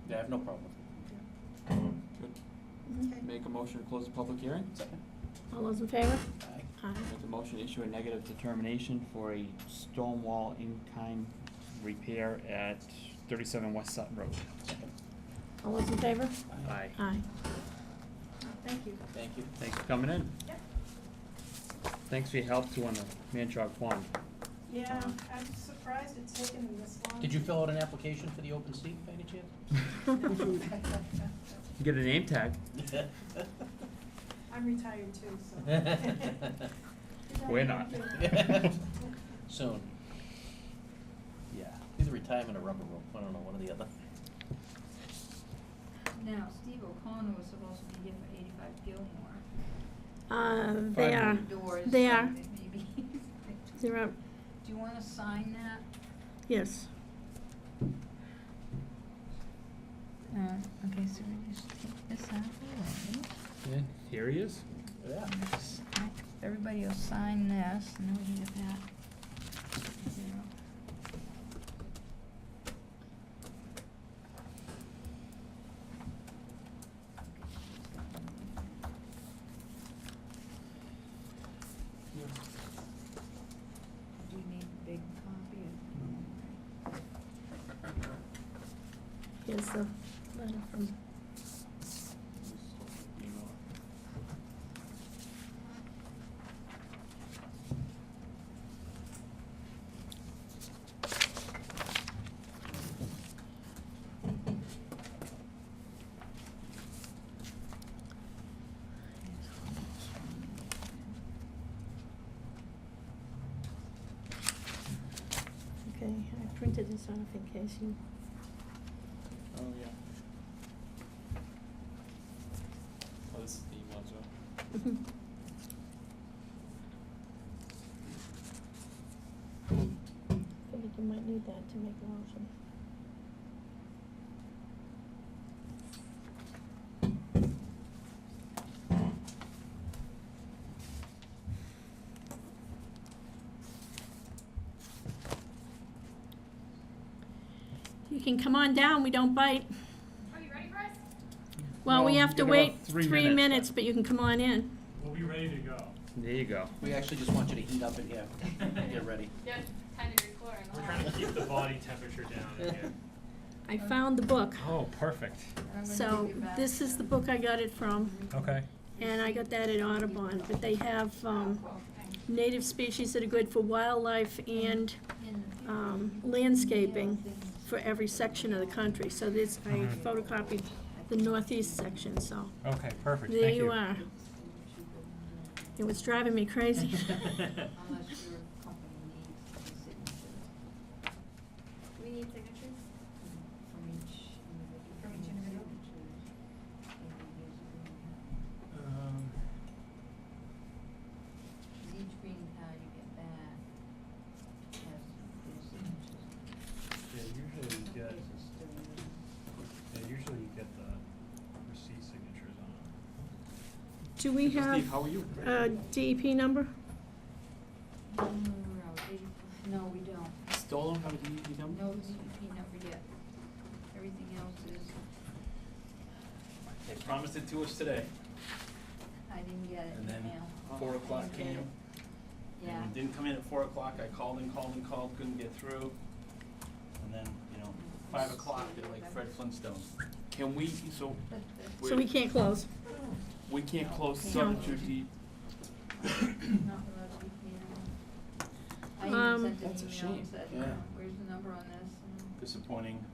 Yeah, I have no problem. Good. okay. Make a motion to close the public hearing. Second? All those in favor? Aye. Aye. Make a motion to issue a negative determination for a stone wall in-kind repair at 37 West Sutton Road. Second. All those in favor? Aye. Aye. Thank you. Thank you. Thanks for coming in. Yep. Thanks for your help too on the Manchog Pond. Yeah, I'm surprised it's taken this long. Did you fill out an application for the open seat by any chance? You get a name tag. I'm retired too, so. We're not. Soon. Yeah, either retirement or rubber room, I don't know, one or the other. Now, Steve O'Connor was supposed to be here for 85 Gilmore. They are, Doors, they so are, maybe. they're up, Do you wanna sign that? yes. Okay, so we just take this out away. Yeah, here he is. Yeah. Everybody will sign this, and then we can get that. Zero. Do you need a big copy of? is the letter from, okay, I printed this off in case you, Oh, yeah. Oh, this is the email as well. figured you might need that to make a motion. You can come on down, we don't bite. Are you ready for us? Well, we Well, have to we got about wait 3 3 minutes. minutes, but you can come on in. We'll be ready to go. There you go. We actually just want you to heat up in here, get ready. Yeah, kind of recording. We're trying to keep the body temperature down in here. I found the book. Oh, perfect. I'm gonna So, give you back this is the- the book I got it from, Okay. and I got that at Audubon, but they have, Okay. native species that are good for wildlife and, In the- landscaping for every section of the country. So this, I Mhm. photocopied the northeast section, so Okay, perfect. there Thank you are. It was driving me crazy. Unless your company needs the signatures. We need signatures From each individual. from each individual. Each green card you get back has their signatures. Yeah, usually you get, This is still yours. usually you get the receipt signatures on them. Do we Steve, have how are you? a DEP number? No, we don't. Still don't have a DEP number? No DEP number yet. Everything else is, They promised it to us today, I didn't get it and in then mail. 4 o'clock I didn't get came. it. Yeah. And it didn't come in at 4 o'clock, I called and called and called, couldn't get through. And then, 5 o'clock, they're like Fred Flintstone. Can we, so, So we can't close. we can't close No. Sutton to deed? Not without DEP number. I Um, even sent That's a an email shame. and said, Yeah. where's the number on this? Disappointing.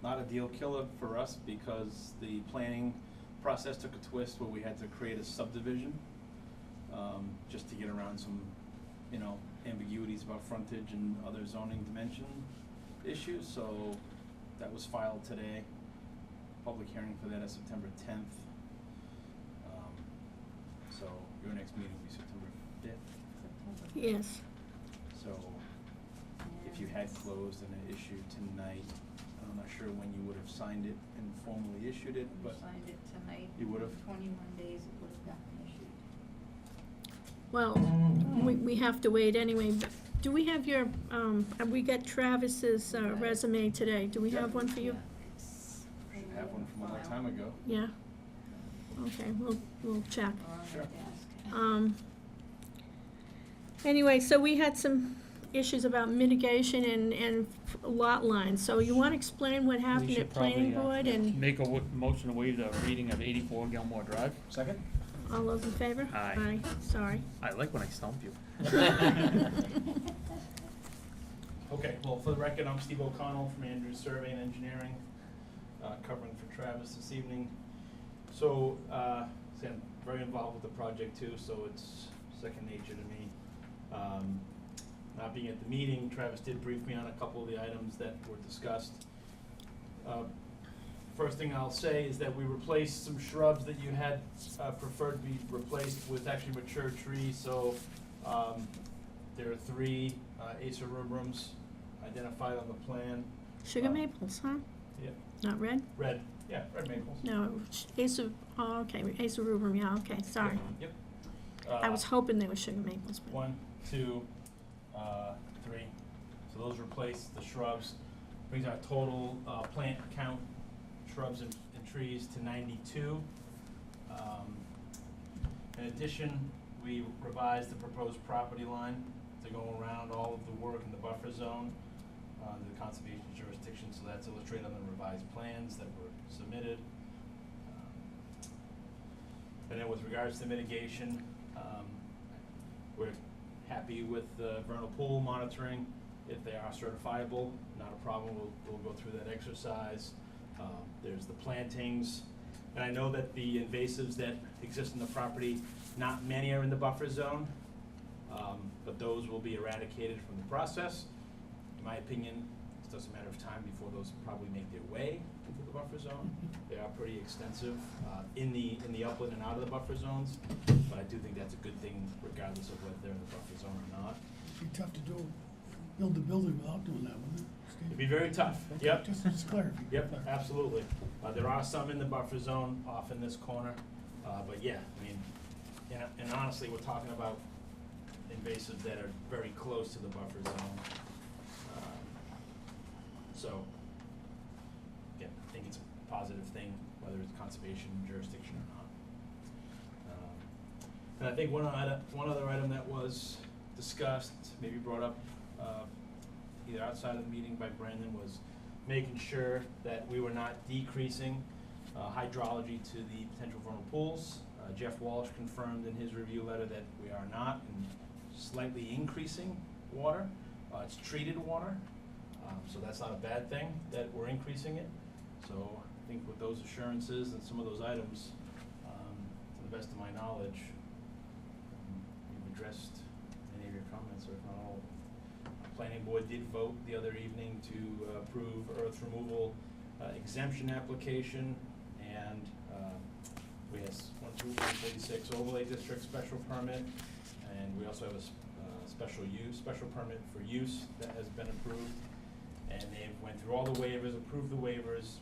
Not a deal killer for us because the planning process took a twist where we had to create a subdivision, just to get around some, ambiguities about frontage and other zoning dimension issues, so that was filed today. Public hearing for that is September 10th. So your next meeting will be September 5th. Yes. So if you had closed and it issued tonight, I'm not sure when you would have signed it and formally issued it, We but signed it tonight. You would've? 21 days it would have gotten issued. Well, we have to wait anyway, but do we have your, we got Travis's resume today. Do we have one for you? should have one from a long time ago. Yeah? Okay, we'll check. Or on Sure. the desk. Anyway, so we had some issues about mitigation and lot lines. So you wanna explain what happened should at planning probably, board and Make a motion to waive the reading of 84 Gilmore Drive. Second? all those in favor? Aye. Sorry. I like when I stump you. Okay, well, for the record, I'm Steve O'Connell from Andrews Survey and Engineering, covering for Travis this evening. So, see, I'm very involved with the project too, so it's second nature to me. Not being at the meeting, Travis did brief me on a couple of the items that were discussed. First thing I'll say is that we replaced some shrubs that you had preferred be replaced with actually mature trees, so there are 3 Acer rubrum identified on the plan. Sugar maples, huh? Yeah, Not red? red maples. No, Ace of, oh, okay, Ace of rubrum, yeah, okay, sorry. Yep. I was hoping they were sugar maples, but. 1, 2, 3. So those replace the shrubs. Brings our total plant count, shrubs and trees to 92. In addition, we revised the proposed property line to go around all of the work in the buffer zone. under the conservation jurisdiction, so that's illustrated on the revised plans that were submitted. And then with regards to mitigation, we're happy with the vernal pool monitoring. If they are certifiable, not a problem, we'll go through that exercise. There's the plantings, and I know that the invasives that exist in the property, not many are in the buffer zone, but those will be eradicated from the process. In my opinion, it's just a matter of time before those probably make their way into the buffer zone. They are pretty extensive in the upland and out of the buffer zones, but I do think that's a good thing regardless of whether they're in the buffer zone or not. It'd be tough to build the building without doing that, wouldn't it, Steve? It'd be very tough, Okay, yep. Just clarify. Yep, absolutely. There are some in the buffer zone off in this corner, but yeah, I mean, and honestly, we're talking about invasives that are very close to the buffer zone. So, again, I think it's a positive thing, whether it's conservation jurisdiction or not. And I think one other item that was discussed, maybe brought up either outside of the meeting by Brandon, was making sure that we were not decreasing hydrology to the potential vernal pools. Jeff Walsh confirmed in his review letter that we are not, and slightly increasing water. It's treated water, so that's not a bad thing that we're increasing it. So I think with those assurances and some of those items, to the best of my knowledge, we've addressed many of your comments, or if not all. Planning board did vote the other evening to approve earth removal exemption application, and we have 146 overlay district special permit, and we also have a special permit for use that has been approved. And they went through all the waivers, approved the waivers,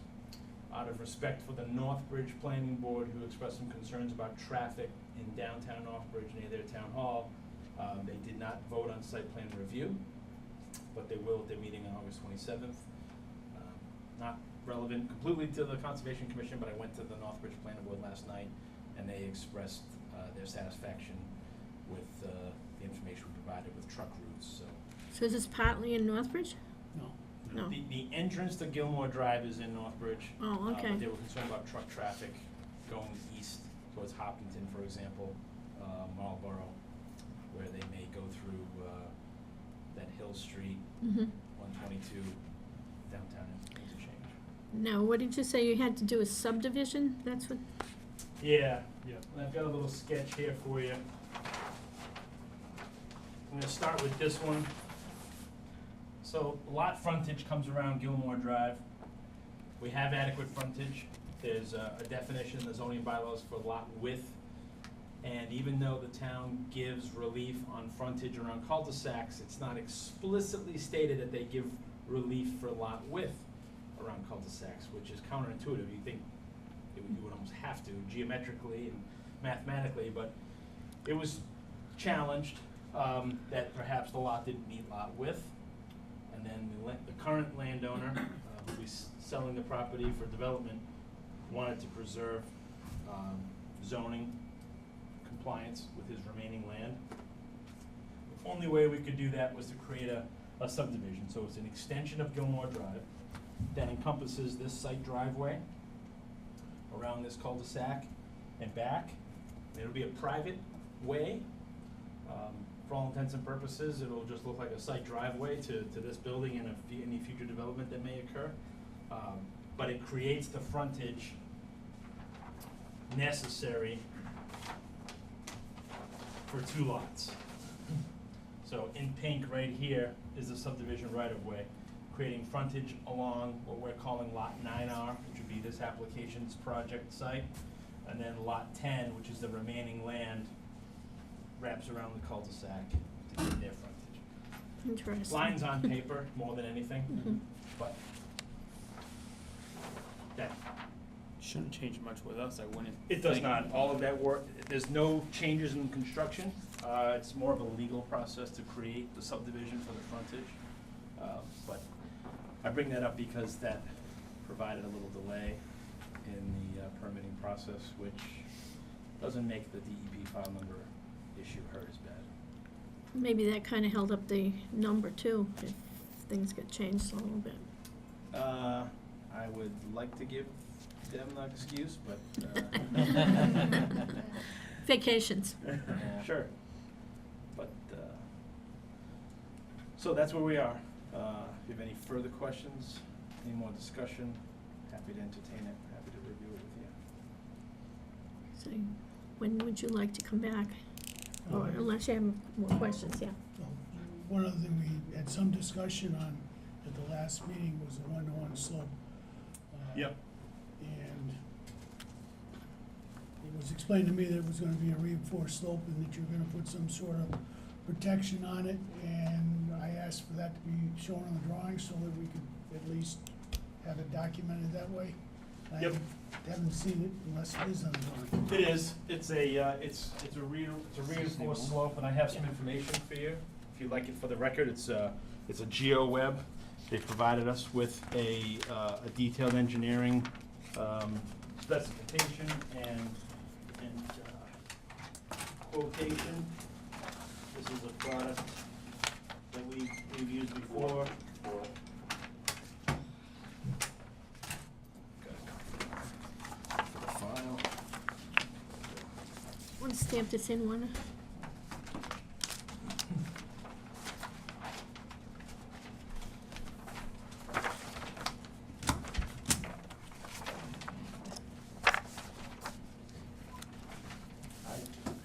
out of respect for the Northbridge Planning Board, who expressed some concerns about traffic in downtown Northbridge near their town hall. They did not vote on site plan review, but they will at their meeting on August 27th. Not relevant completely to the Conservation Commission, but I went to the Northbridge Planning Board last night, and they expressed their satisfaction with the information we provided with truck routes, so. So is this partly in Northbridge? No. No. The entrance to Gilmore Drive is in Northbridge. Oh, okay. But they were concerned about truck traffic going east towards Hopkinton, for example, Marlboro, where they may go through that Hill Street, Mm-hmm. 122, downtown interchange. Now, what did you say you had to do a subdivision? That's what, Yeah, and I've got a little sketch here for you. I'm gonna start with this one. So lot frontage comes around Gilmore Drive. We have adequate frontage. There's a definition in the zoning bylaws for lot width. And even though the town gives relief on frontage around cul-de-sacs, it's not explicitly stated that they give relief for lot width around cul-de-sacs, which is counterintuitive. You think you would almost have to geometrically and mathematically, but it was challenged that perhaps the lot didn't meet lot width. And then the current landowner, who's selling the property for development, wanted to preserve zoning compliance with his remaining land. The only way we could do that was to create a subdivision. So it's an extension of Gilmore Drive that encompasses this site driveway around this cul-de-sac and back. It'll be a private way. For all intents and purposes, it'll just look like a site driveway to this building and any future development that may occur. But it creates the frontage necessary for two lots. So in pink right here is the subdivision right-of-way, creating frontage along what we're calling lot 9R, which would be this application's project site. And then lot 10, which is the remaining land, wraps around the cul-de-sac to get their frontage. interesting. Lines on paper more than anything, Mhm. but that, Shouldn't change much with us, I wouldn't. it does think. not. All of that work, there's no changes in construction. It's more of a legal process to create the subdivision for the frontage. But I bring that up because that provided a little delay in the permitting process, which doesn't make the DEP file number issue hurt as bad. Maybe that kind of held up the number too. If things get changed a little bit. I would like to give them the excuse, but, Vacations. Sure. But, so that's where we are. If you have any further questions, any more discussion, happy to entertain it, happy to review it with you. So, when would you like to come back? Or unless you have more questions, yeah. Well, one other thing, we had some discussion on, at the last meeting, was the one-to-one slope. Yep. And it was explained to me that it was gonna be a reinforced slope and that you're gonna put some sort of protection on it. And I asked for that to be shown on the drawing so that we could at least have it documented that way. Yep. I haven't seen it unless it is on the drawing. It is, it's a reinforced slope, and I have some information for you, if you'd like it for the record. It's a GeoWeb. They provided us with a detailed engineering, specification and quotation. This is a product that we've used before. For the file. Want to stamp this in, one?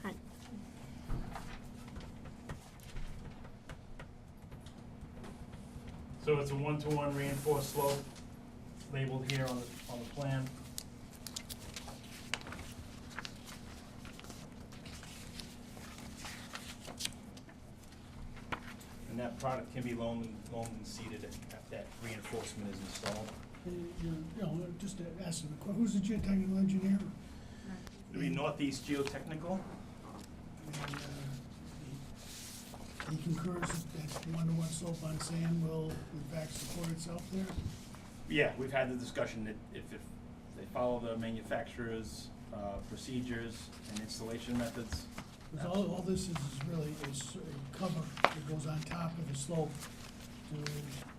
Hi. So it's a one-to-one reinforced slope, labeled here on the plan. And that product can be loaned and seated after that reinforcement is installed. You know, just to ask them, who's the geotechnical engineer? It'll be Northeast Geotechnical. And, he concurs that one-to-one slope on sand will in fact support itself there? Yeah, we've had the discussion that if they follow the manufacturer's procedures and installation methods. Because all this is really is a cover that goes on top of the slope to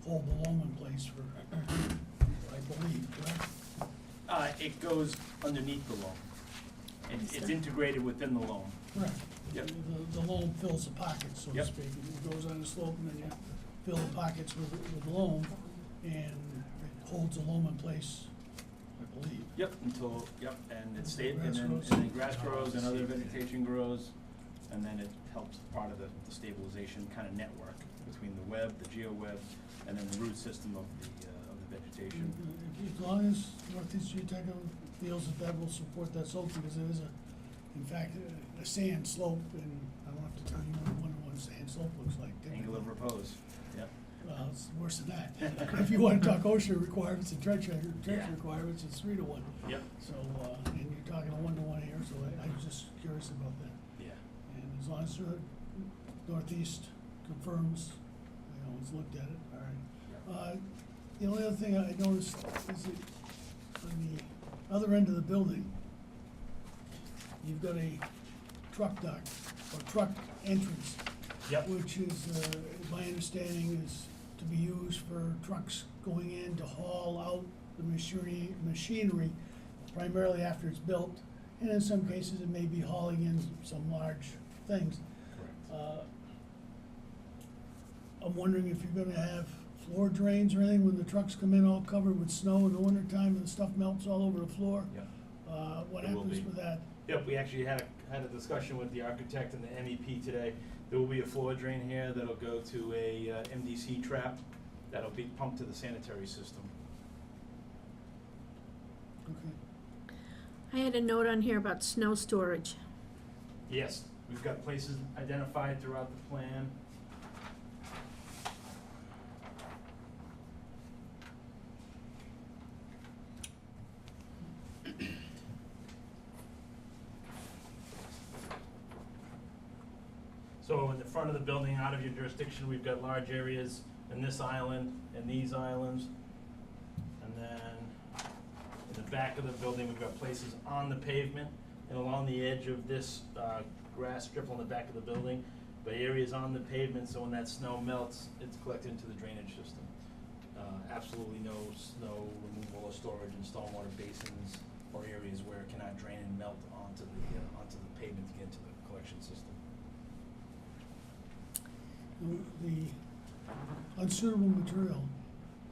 hold the loam in place for, I believe, correct? It goes underneath the loam. It's integrated within the loam. Correct. Yep. The loam fills the pockets, so to Yep. speak. It goes on the slope and then you fill the pockets with loam and it holds the loam in place, I believe. Yep, and it stays, Grass and grows. then grass grows and other vegetation grows, and then it helps part of the stabilization kind of network between the web, the GeoWeb, and then the root system of the vegetation. As long as Northeast Geotechnical feels that will support that slope, because it is in fact, a sand slope, and I don't have to tell you what a one-to-one sand slope looks like. Angle of repose, yep. Well, it's worse than that. If you wanna talk OSHA requirements and trench Yeah. requirements, it's 3-to-1. Yep. So, and you're talking a 1-to-1 here, so I was just curious about that. Yeah. And as long as Northeast confirms, it's looked at it, all right. The only other thing I noticed is that on the other end of the building, you've got a truck dock, or truck entrance. Yep. Which is, my understanding is to be used for trucks going in to haul out the machinery primarily after it's built. And in some cases, it may be hauling in some large things. Correct. I'm wondering if you're gonna have floor drains or anything when the trucks come in all covered with snow in the wintertime and the stuff melts all over the floor? Yep. What There will happens be. with that? Yep, we actually had a discussion with the architect and the MEP today. There will be a floor drain here that'll go to a MDC trap that'll be pumped to the sanitary system. Okay. I had a note on here about snow storage. Yes, we've got places identified throughout the plan. So in the front of the building, out of your jurisdiction, we've got large areas in this island and these islands. And then in the back of the building, we've got places on the pavement and along the edge of this grass strip on the back of the building. But areas on the pavement, so when that snow melts, it's collected into the drainage system. Absolutely no snow removal or storage in stormwater basins or areas where it cannot drain and melt onto the pavement to get into the collection system. The unsuitable material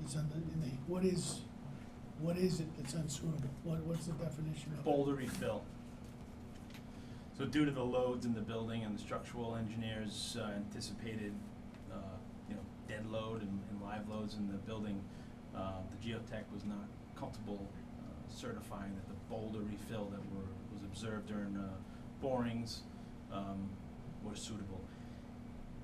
is what is it that's unsuitable? What's the definition of it? Boulder refill. So due to the loads in the building and the structural engineers anticipated, dead load and live loads in the building, the geotech was not comfortable certifying that the boulder refill that was observed during borings were suitable.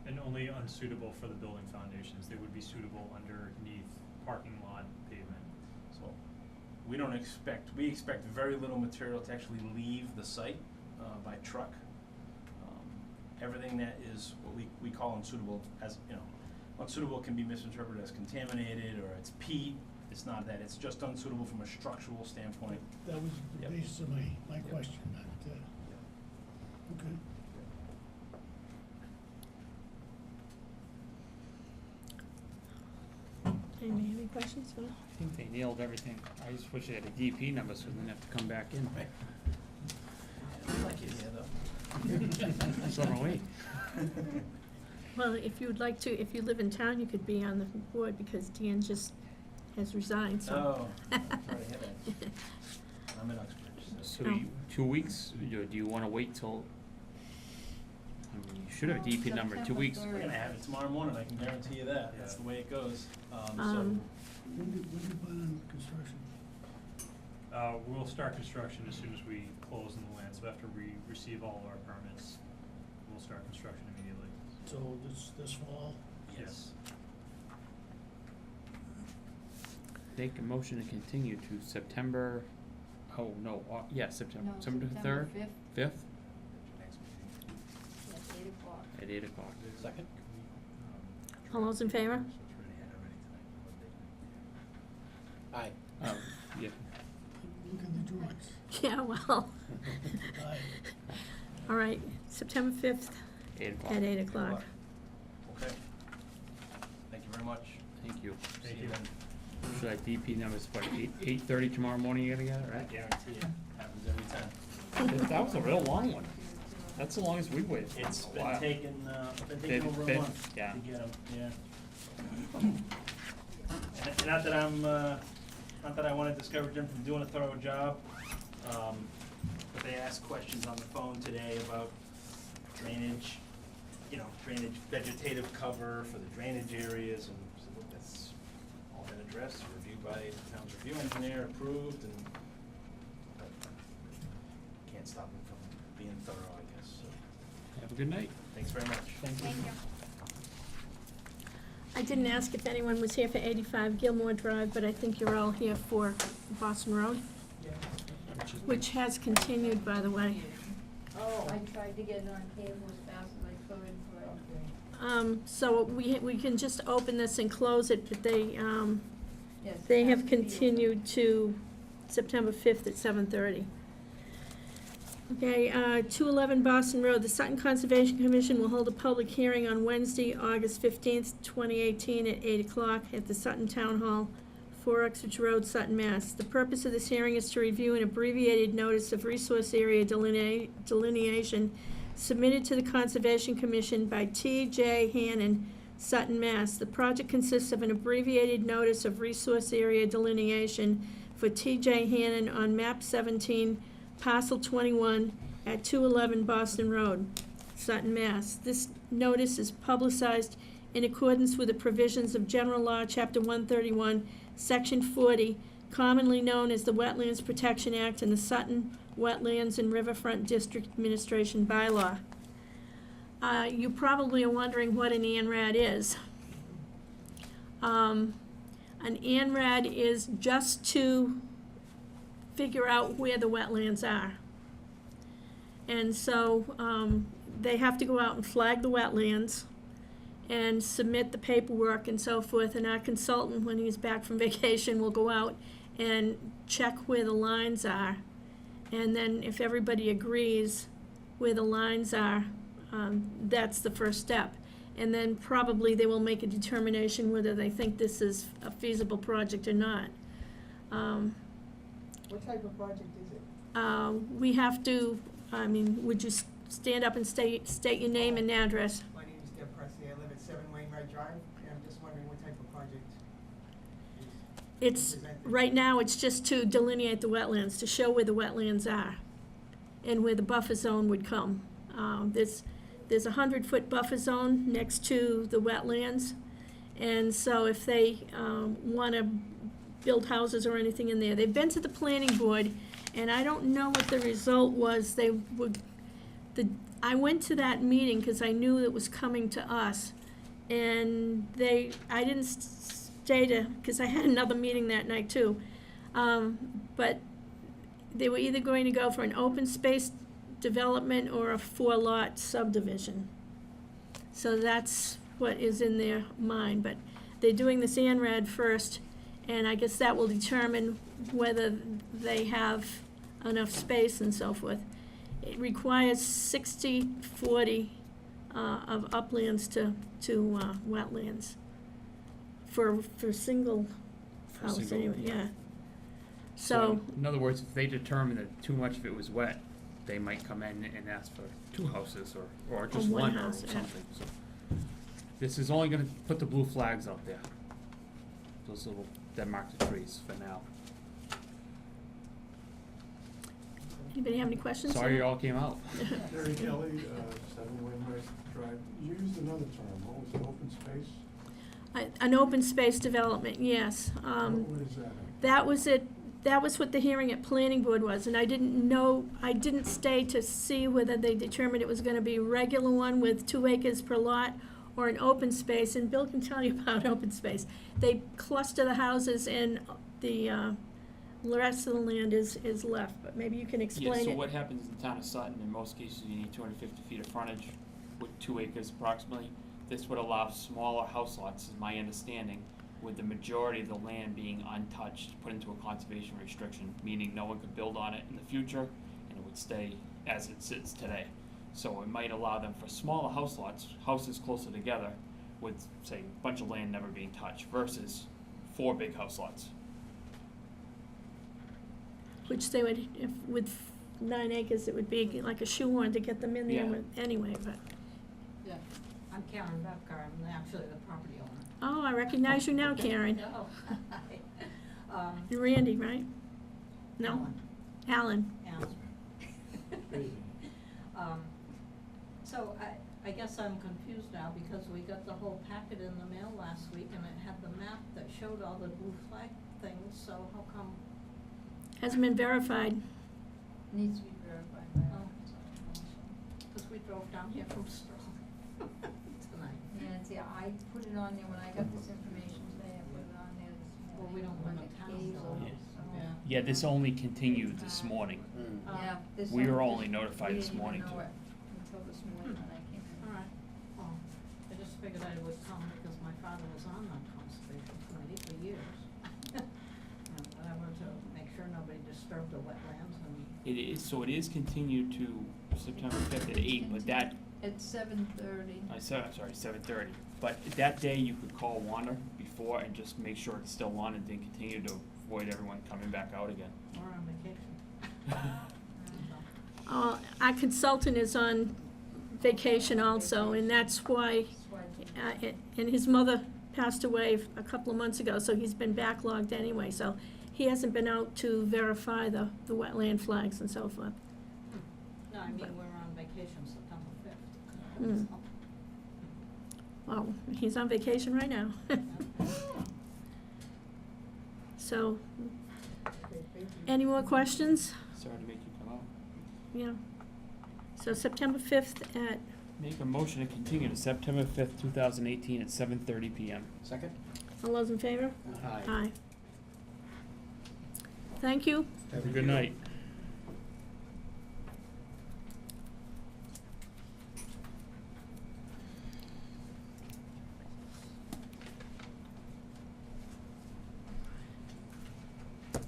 And only unsuitable for the building foundations, they would be suitable underneath parking lot pavement. So we expect very little material to actually leave the site by truck. Everything that is what we call unsuitable, unsuitable can be misinterpreted as contaminated or it's peat. It's not that, it's just unsuitable from a structural standpoint. That was the Yep. basis of my question, okay. Anybody have any questions? No? I think they nailed everything. I just wish they had a DP number so they didn't have to come back in. Right. I like it here though. So don't we? Well, if you would like to, if you live in town, you could be on the board because Dan just has resigned, so. Oh, sorry to hear that. I'm in Uxbridge, so. So 2 weeks, do you wanna wait till, I mean, you should have a DP number, 2 weeks. We're gonna have it tomorrow morning, I can guarantee you that. That's the way it goes. When do you plan on construction? We'll start construction as soon as we close on the land, so after we receive all of our permits, we'll start construction immediately. So this fall? Yes. Make a motion to continue to September, September, No, September September 3rd, 5th. 5th, Next meeting. At 8 o'clock. at 8 o'clock. Second? All those in favor? Aye. Yeah. Look at the drawings. Yeah, well, Aye. all right, September 5th 8 o'clock. at 8 o'clock. Okay. Thank you very much. Thank you. See Thank you you. then. Should I DP numbers, what, 8:30 tomorrow morning you gotta get it, I right? guarantee it. Happens every time. That was a real long one. That's the longest we've waited. It's A been while. taking Been- over a been- month yeah. to get them, yeah. And not that I wanna discourage them from doing a thorough job, but they asked questions on the phone today about drainage, drainage vegetative cover for the drainage areas, and so look, that's all been addressed, reviewed by the town's review engineer, approved, and can't stop them from being thorough, I guess, so, Have a good night. thanks very much. Thank you. I didn't ask if anyone was here for 85 Gilmore Drive, but I think you're all here for Boston Road, which has continued, by the way. I tried to get it on cable as fast as I could, but So we can just open this and close it, but they yes. they it has have to be open. continued to September 5th at 7:30. Okay, 211 Boston Road, the Sutton Conservation Commission will hold a public hearing on Wednesday, August 15th, 2018 at 8 o'clock at the Sutton Town Hall, 4 Uxbridge Road, Sutton, Mass. The purpose of this hearing is to review an abbreviated notice of resource area delineation submitted to the Conservation Commission by T.J. Hannon, Sutton, Mass. The project consists of an abbreviated notice of resource area delineation for T.J. Hannon on map 17, parcel 21 at 211 Boston Road, Sutton, Mass. This notice is publicized in accordance with the provisions of General Law, Chapter 131, Section 40, commonly known as the Wetlands Protection Act and the Sutton Wetlands and Riverfront District Administration Bylaw. You probably are wondering what an ANRAD is. An ANRAD is just to figure out where the wetlands are. And so they have to go out and flag the wetlands and submit the paperwork and so forth. And our consultant, when he's back from vacation, will go out and check where the lines are. And then if everybody agrees where the lines are, that's the first step. And then probably they will make a determination whether they think this is a feasible project or not. What type of project is it? We have to, would you stand up and state your name and address? My name is Deb Presley, I live at 7 Wainwright Drive, and I'm just wondering what type of project is It's, presented. right now, it's just to delineate the wetlands, to show where the wetlands are and where the buffer zone would come. There's a 100-foot buffer zone next to the wetlands, and so if they want to build houses or anything in there, they've been to the planning board, and I don't know what the result was. I went to that meeting because I knew it was coming to us, and I didn't stay because I had another meeting that night too. But they were either going to go for an open space development or a 4-lot subdivision. So that's what is in their mind, but they're doing this ANRAD first, and I guess that will determine whether they have enough space and so forth. It requires 60/40 of uplands to wetlands for single For house single, anyway, yeah. yeah. So, in other words, if they determine that too much of it was wet, they might come in and ask for 2 houses or just one one or house, yeah. something, so. This is only gonna put the blue flags out there. Those little dead marked trees for now. anybody have any questions? Sorry you all came out. Terry Kelly, 7 Wainwright Drive. You used another term, what was it, open space? An open space development, yes. What is that? That was it, that was what the hearing at planning board was, and I didn't stay to see whether they determined it was gonna be a regular one with 2 acres per lot or an open space, and Bill can tell you about open space. They cluster the houses and the rest of the land is left, but maybe you can Yeah, explain so it. what happens in the town of Sutton, in most cases, you need 250 feet of frontage with 2 acres approximately. This would allow smaller house lots, is my understanding, with the majority of the land being untouched, put into a conservation restriction, meaning no one could build on it in the future, and it would stay as it sits today. So it might allow them for smaller house lots, houses closer together, with, say, a bunch of land never being touched, versus 4 big house lots. Which they would, if with 9 acres, it would be like a shoehorn to get them in there Yeah. with, anyway, but. Yeah, I'm Karen Bepker, I'm actually the property owner. Oh, I recognize you now, Karen. No. And Randy, right? No? Alan. Alan. So I guess I'm confused now because we got the whole packet in the mail last week and it had the map that showed all the blue flag things, so how come? Hasn't been verified. Needs to be verified by us. Because we drove down here from Sterling tonight. Yeah, I put it on there when I got this information today, I put it on there this morning. Well, we don't when live in it town, came so- over, Yeah. so. Yeah, this only continued this morning. Yeah, this We were one- only notified this morning, We too. didn't even know it until this morning when I came in. All right, well, I just figured I would come because my father was on the conservation committee for years. And I wanted to make sure nobody disturbed the wetlands and. It is continued to September 5th at 8, but that, At 7:30. I'm sorry, 7:30. But that day, you could call Wanda before and just make sure it's still on and then continue to avoid everyone coming back out again. We're on vacation. Our consultant is on vacation also, and that's why, and his mother passed away a couple of months ago, so he's been backlogged anyway, so he hasn't been out to verify the wetland flags and so forth. No, I mean, we're on vacation September 5th. Mm. Well, he's on vacation right now. So, any more questions? Sorry to make you come out. Yeah. So September 5th at, Make a motion to continue to September 5th, 2018 at 7:30 PM. Second? all those in favor? Aye. Aye. Thank you. Have a good night.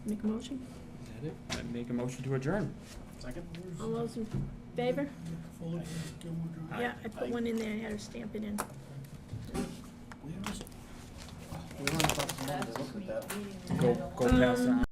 Make a motion? Is that it? I make a motion to adjourn. Second? All those in favor? Fuller, Gilmore Drive. Yeah, I put one in there, I had her stamp it in. Where is it? We were about to look at that. Go pass Um, on.